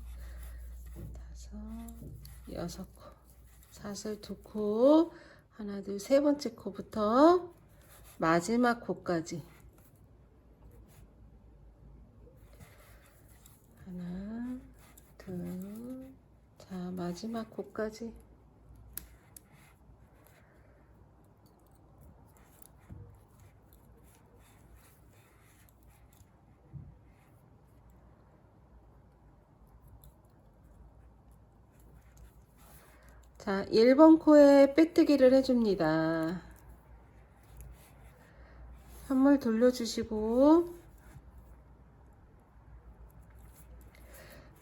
[SPEAKER 1] 다섯, 여섯 코. 사슬 두 코. 하나, 둘, 세 번째 코부터 마지막 코까지. 하나, 둘, 자, 마지막 코까지. 자, 1번 코에 빼뜨기를 해줍니다. 현물 돌려주시고,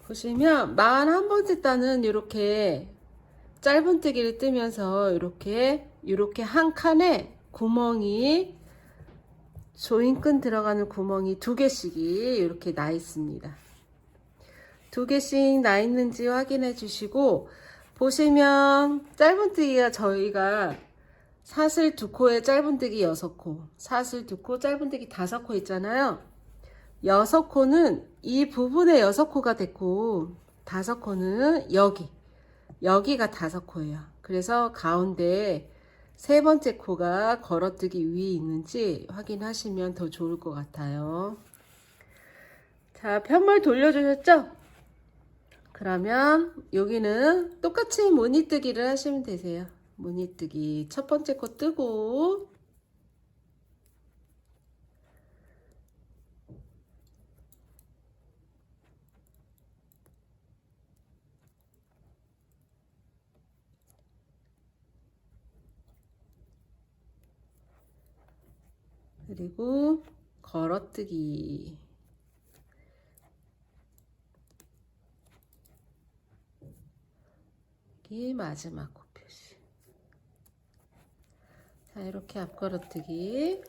[SPEAKER 1] 보시면 41번째 단은 이렇게 짧은뜨기를 뜨면서 이렇게 한 칸에 구멍이, 조인끈 들어가는 구멍이 2개씩이 이렇게 나 있습니다. 2개씩 나 있는지 확인해 주시고, 보시면 짧은뜨기가 저희가 사슬 2코에 짧은뜨기 6코, 사슬 2코, 짧은뜨기 5코 있잖아요. 6코는 이 부분에 6코가 됐고, 5코는 여기가 5코예요. 그래서 가운데 세 번째 코가 걸어뜨기 위에 있는지 확인하시면 더 좋을 것 같아요. 자, 편물 돌려주셨죠? 그러면 여기는 똑같이 무늬뜨기를 하시면 되세요. 무늬뜨기 첫 번째 코 뜨고, 그리고 걸어뜨기. 여기 마지막 코 표시. 자, 이렇게 앞걸어뜨기.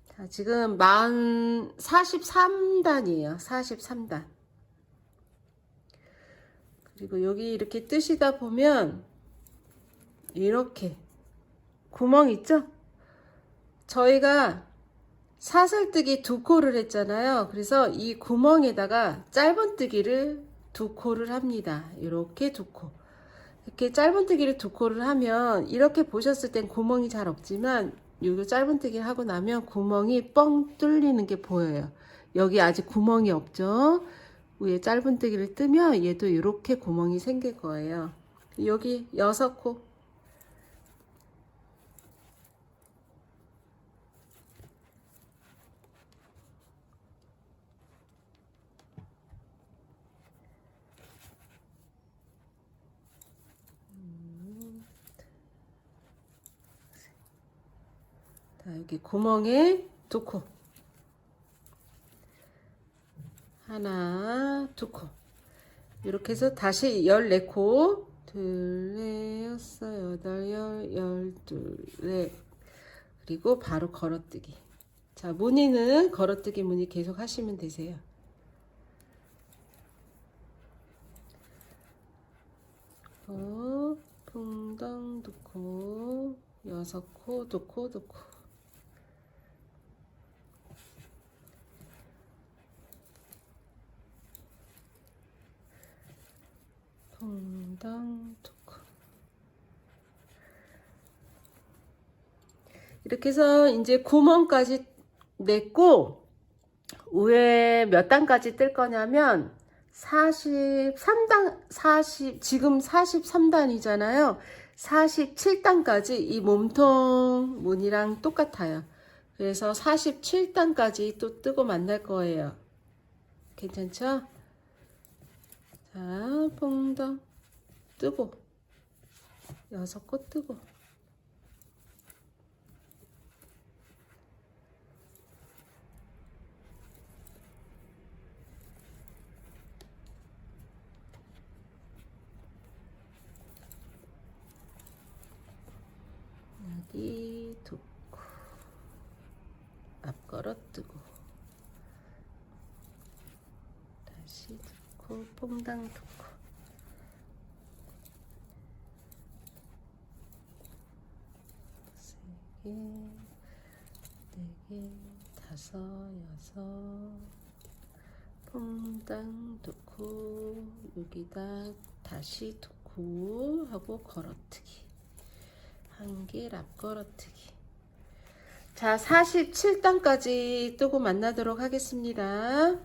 [SPEAKER 1] 자, 지금 43단이에요. 43단. 그리고 여기 이렇게 뜨시다 보면 이렇게 구멍 있죠? 저희가 사슬뜨기 2코를 했잖아요. 그래서 이 구멍에다가 짧은뜨기를 2코를 합니다. 이렇게 2코. 이렇게 짧은뜨기를 2코를 하면 이렇게 보셨을 땐 구멍이 잘 없지만, 이거 짧은뜨기를 하고 나면 구멍이 뻥 뚫리는 게 보여요. 여기 아직 구멍이 없죠? 위에 짧은뜨기를 뜨면 얘도 이렇게 구멍이 생길 거예요. 여기 6코. 자, 여기 구멍에 2코. 하나, 2코. 이렇게 해서 다시 14코. 둘, 넷, 여섯, 여덟, 열둘, 넷. 그리고 바로 걸어뜨기. 자, 무늬는 걸어뜨기 무늬 계속 하시면 되세요. 풍덩 2코, 6코, 2코, 2코. 풍덩 2코. 이렇게 해서 이제 구멍까지 냈고, 위에 몇 단까지 뜰 거냐면 43단, 지금 43단이잖아요. 47단까지 이 몸통 무늬랑 똑같아요. 그래서 47단까지 또 뜨고 만날 거예요. 괜찮죠? 자, 퐁덩 뜨고 6코 뜨고, 여기 2코 앞걸어 뜨고, 다시 2코 퐁당 2코. 세 개, 네 개, 5, 6 퐁당 놓고 여기다 다시 놓고 하고 걸어뜨기. 한 개 랍 걸어뜨기. 자, 47단까지 뜨고 만나도록 하겠습니다.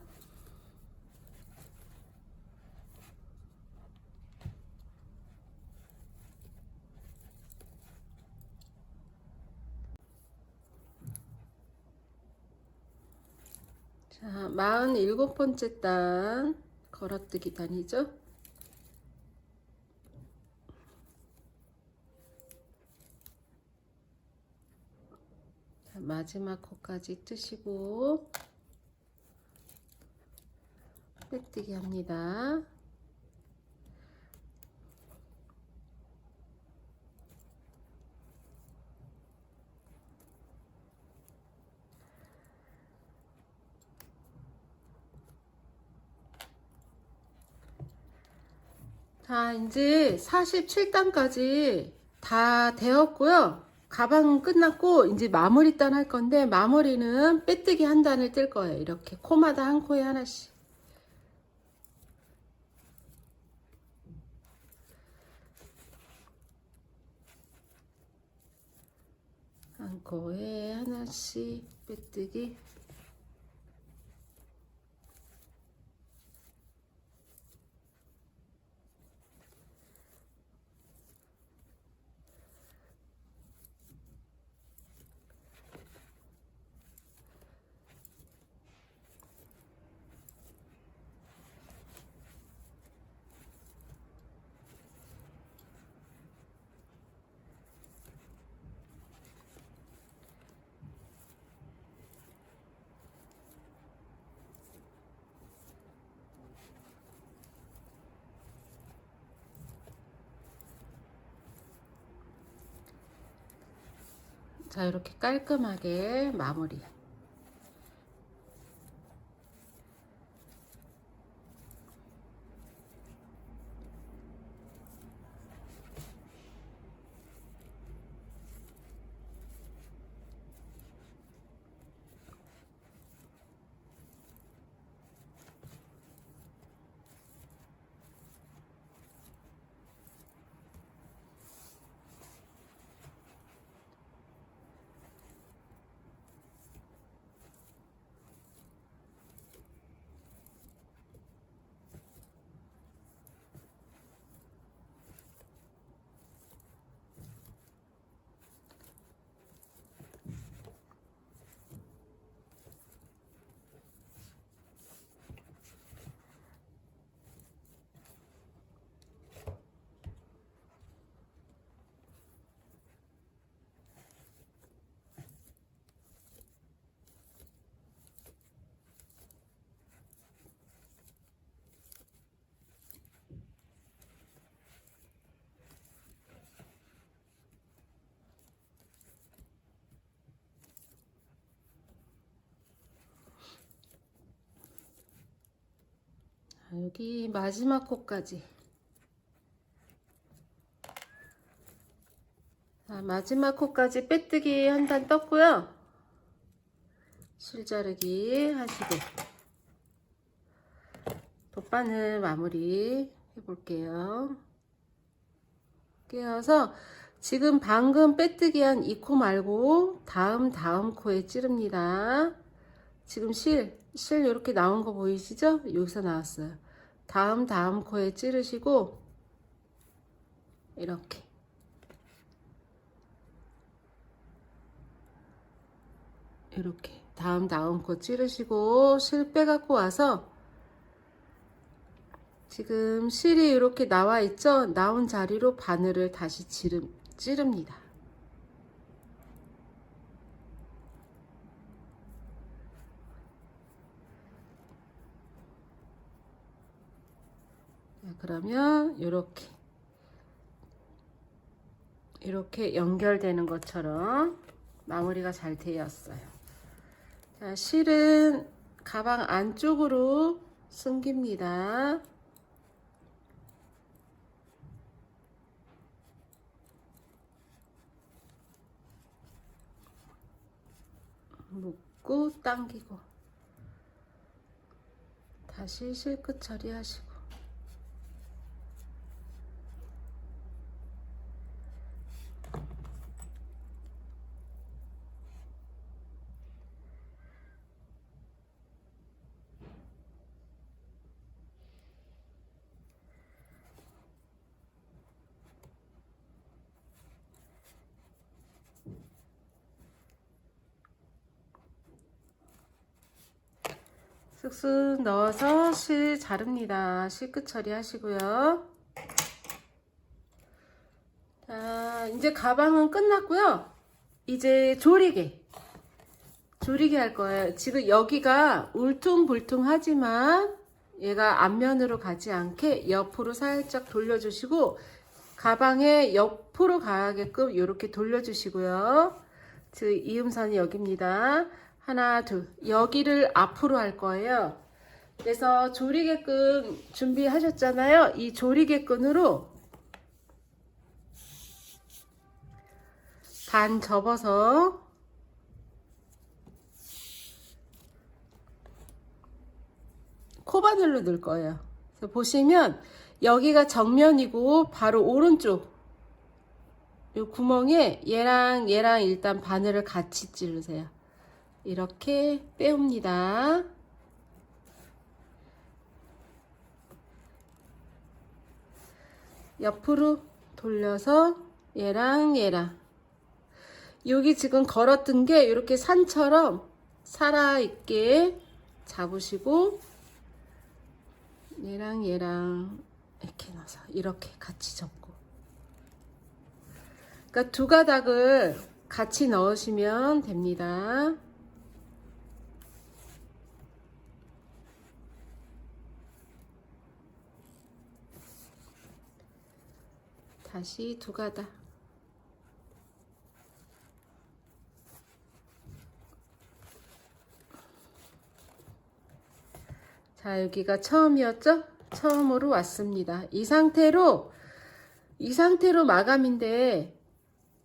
[SPEAKER 1] 자, 47번째 단 걸어뜨기 단이죠. 자, 마지막 코까지 뜨시고 빼뜨기 합니다. 자, 이제 47단까지 다 되었고요. 가방 끝났고 이제 마무리 단 할 건데, 마무리는 빼뜨기 한 단을 뜰 거예요. 이렇게 코마다 한 코에 하나씩. 한 코에 하나씩 빼뜨기. 자, 이렇게 깔끔하게 마무리. 자, 여기 마지막 코까지. 자, 마지막 코까지 빼뜨기 한 단 떴고요. 실자르기 하시고 돗바늘 마무리 해볼게요. 끼워서 지금 방금 빼뜨기 한 이 코 말고 다음 코에 찌릅니다. 지금 실 이렇게 나온 거 보이시죠? 여기서 나왔어요. 다음 코에 찌르시고 이렇게 다음 코 찌르시고 실 빼갖고 와서 지금 실이 이렇게 나와 있죠? 나온 자리로 바늘을 다시 찌릅니다. 자, 그러면 이렇게 연결되는 것처럼 마무리가 잘 되었어요. 자, 실은 가방 안쪽으로 숨깁니다. 짚고 당기고 다시 실끝 처리하시고. 쓱쓱 넣어서 실 자릅니다. 실끝 처리하시고요. 자, 이제 가방은 끝났고요. 이제 조리개 할 거예요. 지금 여기가 울퉁불퉁하지만 얘가 앞면으로 가지 않게 옆으로 살짝 돌려주시고, 가방에 옆으로 가게끔 이렇게 돌려주시고요. 즉 이음선이 여기입니다. 하나, 둘. 여기를 앞으로 할 거예요. 그래서 조리개끈 준비하셨잖아요. 이 조리개끈으로 반 접어서 코바늘로 넣을 거예요. 그래서 보시면 여기가 정면이고 바로 오른쪽 이 구멍에 얘랑 일단 바늘을 같이 찌르세요. 이렇게 빼옵니다. 옆으로 돌려서 얘랑 여기 지금 걸었던 게 이렇게 산처럼 살아있게 잡으시고, 얘랑 이렇게 넣어서 이렇게 같이 접고, 그러니까 두 가닥을 같이 넣으시면 됩니다. 다시 두 가닥. 자, 여기가 처음이었죠? 처음으로 왔습니다. 이 상태로 마감인데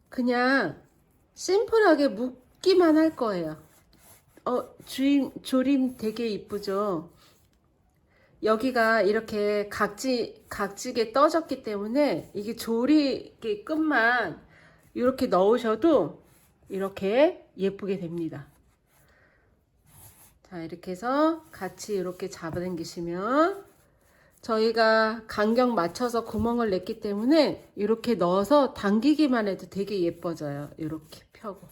[SPEAKER 1] 그냥 심플하게 묶기만 할 거예요. 조림 되게 이쁘죠? 여기가 이렇게 각지게 떠졌기 때문에 이게 조리개 끝만 이렇게 넣으셔도 이렇게 예쁘게 됩니다. 자, 이렇게 해서 같이 이렇게 잡아당기시면, 저희가 간격 맞춰서 구멍을 냈기 때문에 이렇게 넣어서 당기기만 해도 되게 예뻐져요. 이렇게 펴고.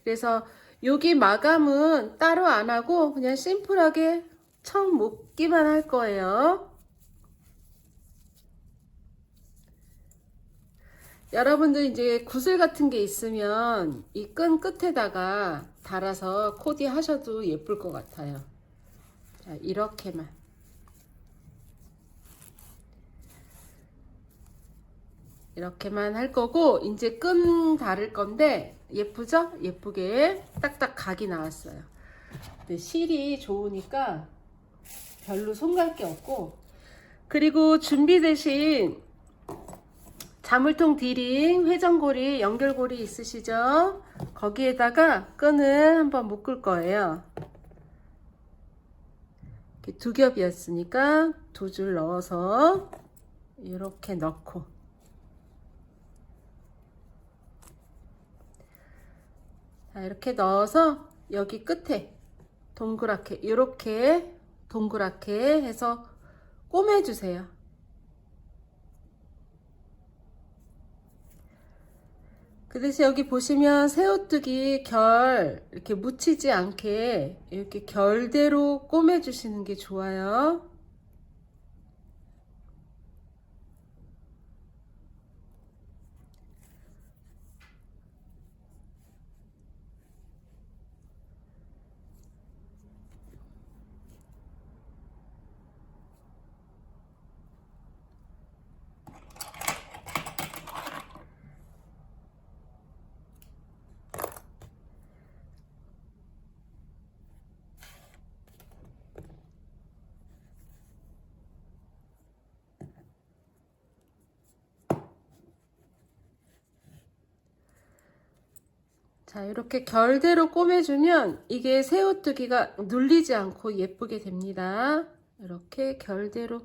[SPEAKER 1] 그래서 여기 마감은 따로 안 하고 그냥 심플하게 청 묶기만 할 거예요. 여러분들 이제 구슬 같은 게 있으면 이 끈 끝에다가 달아서 코디 하셔도 예쁠 것 같아요. 자, 이렇게만 할 거고, 이제 끈 달을 건데 예쁘죠? 예쁘게 딱딱 각이 나왔어요. 근데 실이 좋으니까 별로 손갈 게 없고, 그리고 준비되신 자물통 디링, 회전고리, 연결고리 있으시죠? 거기에다가 끈을 한번 묶을 거예요. 이렇게 두 겹이었으니까 두 줄 넣어서 이렇게 넣고, 자, 이렇게 넣어서 여기 끝에 동그랗게, 이렇게 동그랗게 해서 꼬매주세요. 그 대신 여기 보시면 새우뜨기 결 이렇게 묻히지 않게 이렇게 결대로 꼬매주시는 게 좋아요. 자, 이렇게 결대로 꼬매주면 이게 새우뜨기가 눌리지 않고 예쁘게 됩니다. 이렇게 결대로.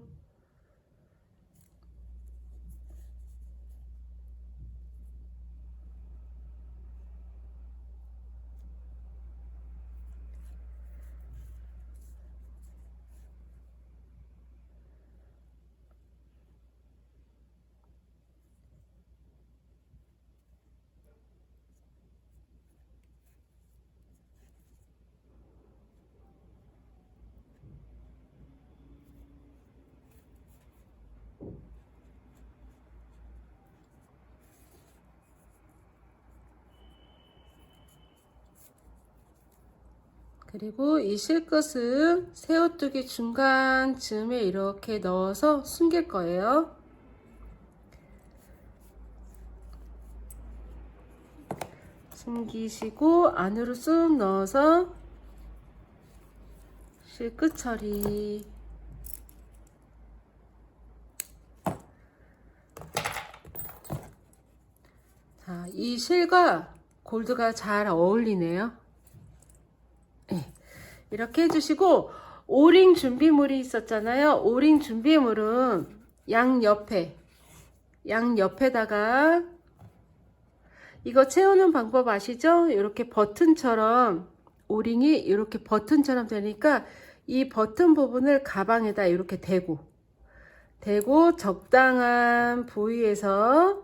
[SPEAKER 1] 그리고 이 실끝은 새우뜨기 중간쯤에 이렇게 넣어서 숨길 거예요. 숨기시고 안으로 쑥 넣어서 실끝 처리. 자, 이 실과 골드가 잘 어울리네요. 네, 이렇게 해주시고 오링 준비물이 있었잖아요. 오링 준비물은 양옆에다가 이거 채우는 방법 아시죠? 이렇게 버튼처럼 오링이 이렇게 버튼처럼 되니까 이 버튼 부분을 가방에다 이렇게 대고 적당한 부위에서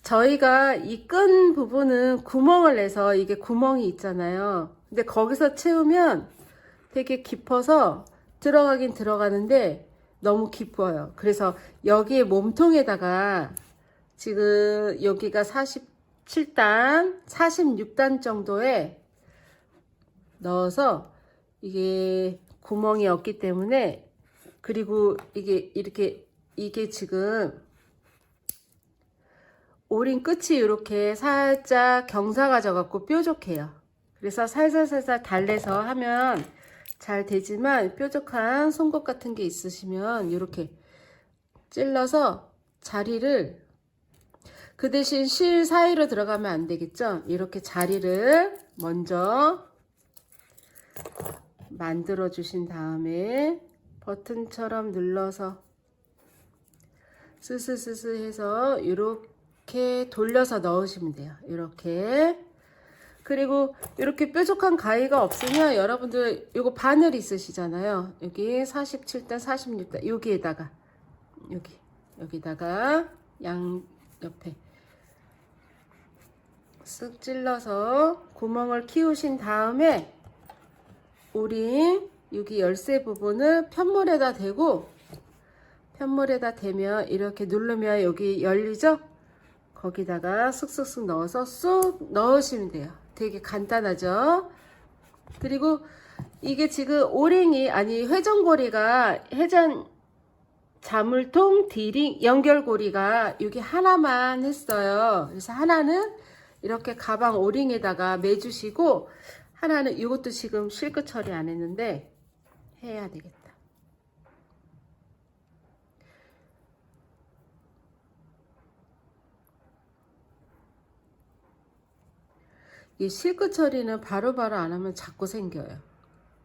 [SPEAKER 1] 저희가 이 끈 부분은 구멍을 내서 이게 구멍이 있잖아요. 근데 거기서 채우면 되게 깊어서 들어가긴 들어가는데 너무 깊어요. 그래서 여기에 몸통에다가 지금 여기가 47단, 46단 정도에 넣어서 이게 구멍이 없기 때문에, 그리고 이게 지금 오링 끝이 이렇게 살짝 경사가 져갖고 뾰족해요. 그래서 살살 달래서 하면 잘 되지만 뾰족한 송곳 같은 게 있으시면 이렇게 찔러서 자리를, 그 대신 실 사이로 들어가면 안 되겠죠? 이렇게 자리를 먼저 만들어 주신 다음에 버튼처럼 눌러서 스스스스 해서 이렇게 돌려서 넣으시면 돼요. 이렇게. 그리고 이렇게 뾰족한 가위가 없으면 여러분들 요거 바늘 있으시잖아요. 여기 47단, 46단 여기에다가 여기다가 양 옆에 쓱 찔러서 구멍을 키우신 다음에 오링 여기 열쇠 부분을 편물에다 대고, 편물에다 대면 이렇게 누르면 여기 열리죠? 거기다가 쑥쑥쑥 넣어서 쑥 넣으시면 돼요. 되게 간단하죠? 그리고 이게 지금 오링이, 아니 회전고리가, 자물통, 디링, 연결고리가 여기 하나만 했어요. 그래서 하나는 이렇게 가방 오링에다가 매주시고, 하나는 이것도 지금 실끝 처리 안 했는데 해야 되겠다. 이 실끝 처리는 바로바로 안 하면 자꾸 생겨요.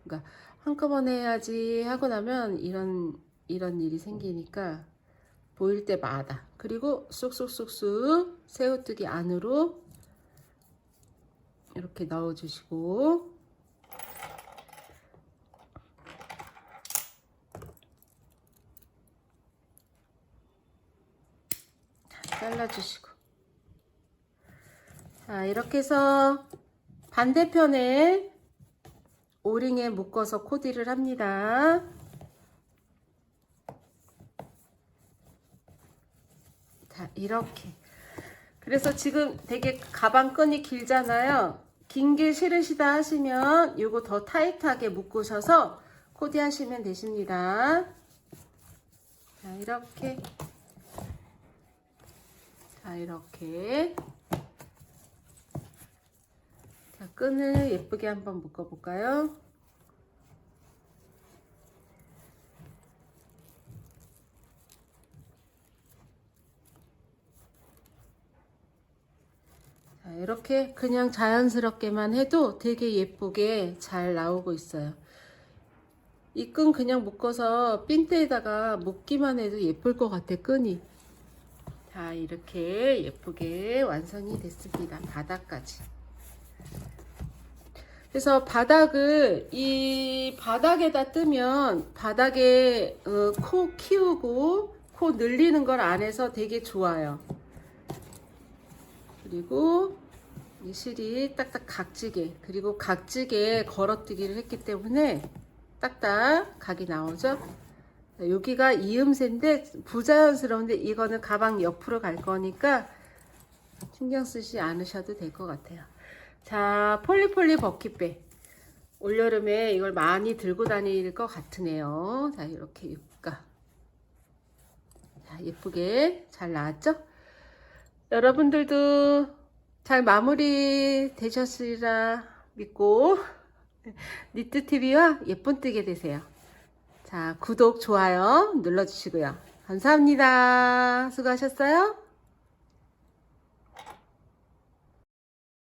[SPEAKER 1] 그러니까 한꺼번에 해야지 하고 나면 이런 일이 생기니까 보일 때마다. 그리고 쑥쑥쑥쑥 새우뜨기 안으로 이렇게 넣어 주시고, 잘라 주시고, 자, 이렇게 해서 반대편에 오링에 묶어서 코디를 합니다. 자, 이렇게. 그래서 지금 되게 가방 끈이 길잖아요. 긴 게 싫으시다 하시면 이거 더 타이트하게 묶으셔서 코디 하시면 되십니다. 자, 이렇게. 자, 이렇게. 자, 끈을 예쁘게 한번 묶어 볼까요? 자, 이렇게 그냥 자연스럽게만 해도 되게 예쁘게 잘 나오고 있어요. 이 끈 그냥 묶어서 핀대에다가 묶기만 해도 예쁠 것 같아, 끈이. 자, 이렇게 예쁘게 완성이 됐습니다. 바닥까지. 그래서 바닥을 이 바닥에다 뜨면 바닥에 코 키우고 코 늘리는 걸 안 해서 되게 좋아요. 그리고 이 실이 딱딱 각지게, 그리고 각지게 걸어뜨기를 했기 때문에 딱딱 각이 나오죠. 여기가 이음새인데 부자연스러운데 이거는 가방 옆으로 갈 거니까 신경 쓰지 않으셔도 될 것 같아요. 자, 폴리폴리 버킷백. 올여름에 이걸 많이 들고 다닐 것 같으네요. 자, 이렇게 입가. 자, 예쁘게 잘 나왔죠? 여러분들도 잘 마무리 되셨으리라 믿고 니트TV와 예쁜 뜨개 되세요. 자, 구독, 좋아요 눌러주시고요. 감사합니다. 수고하셨어요.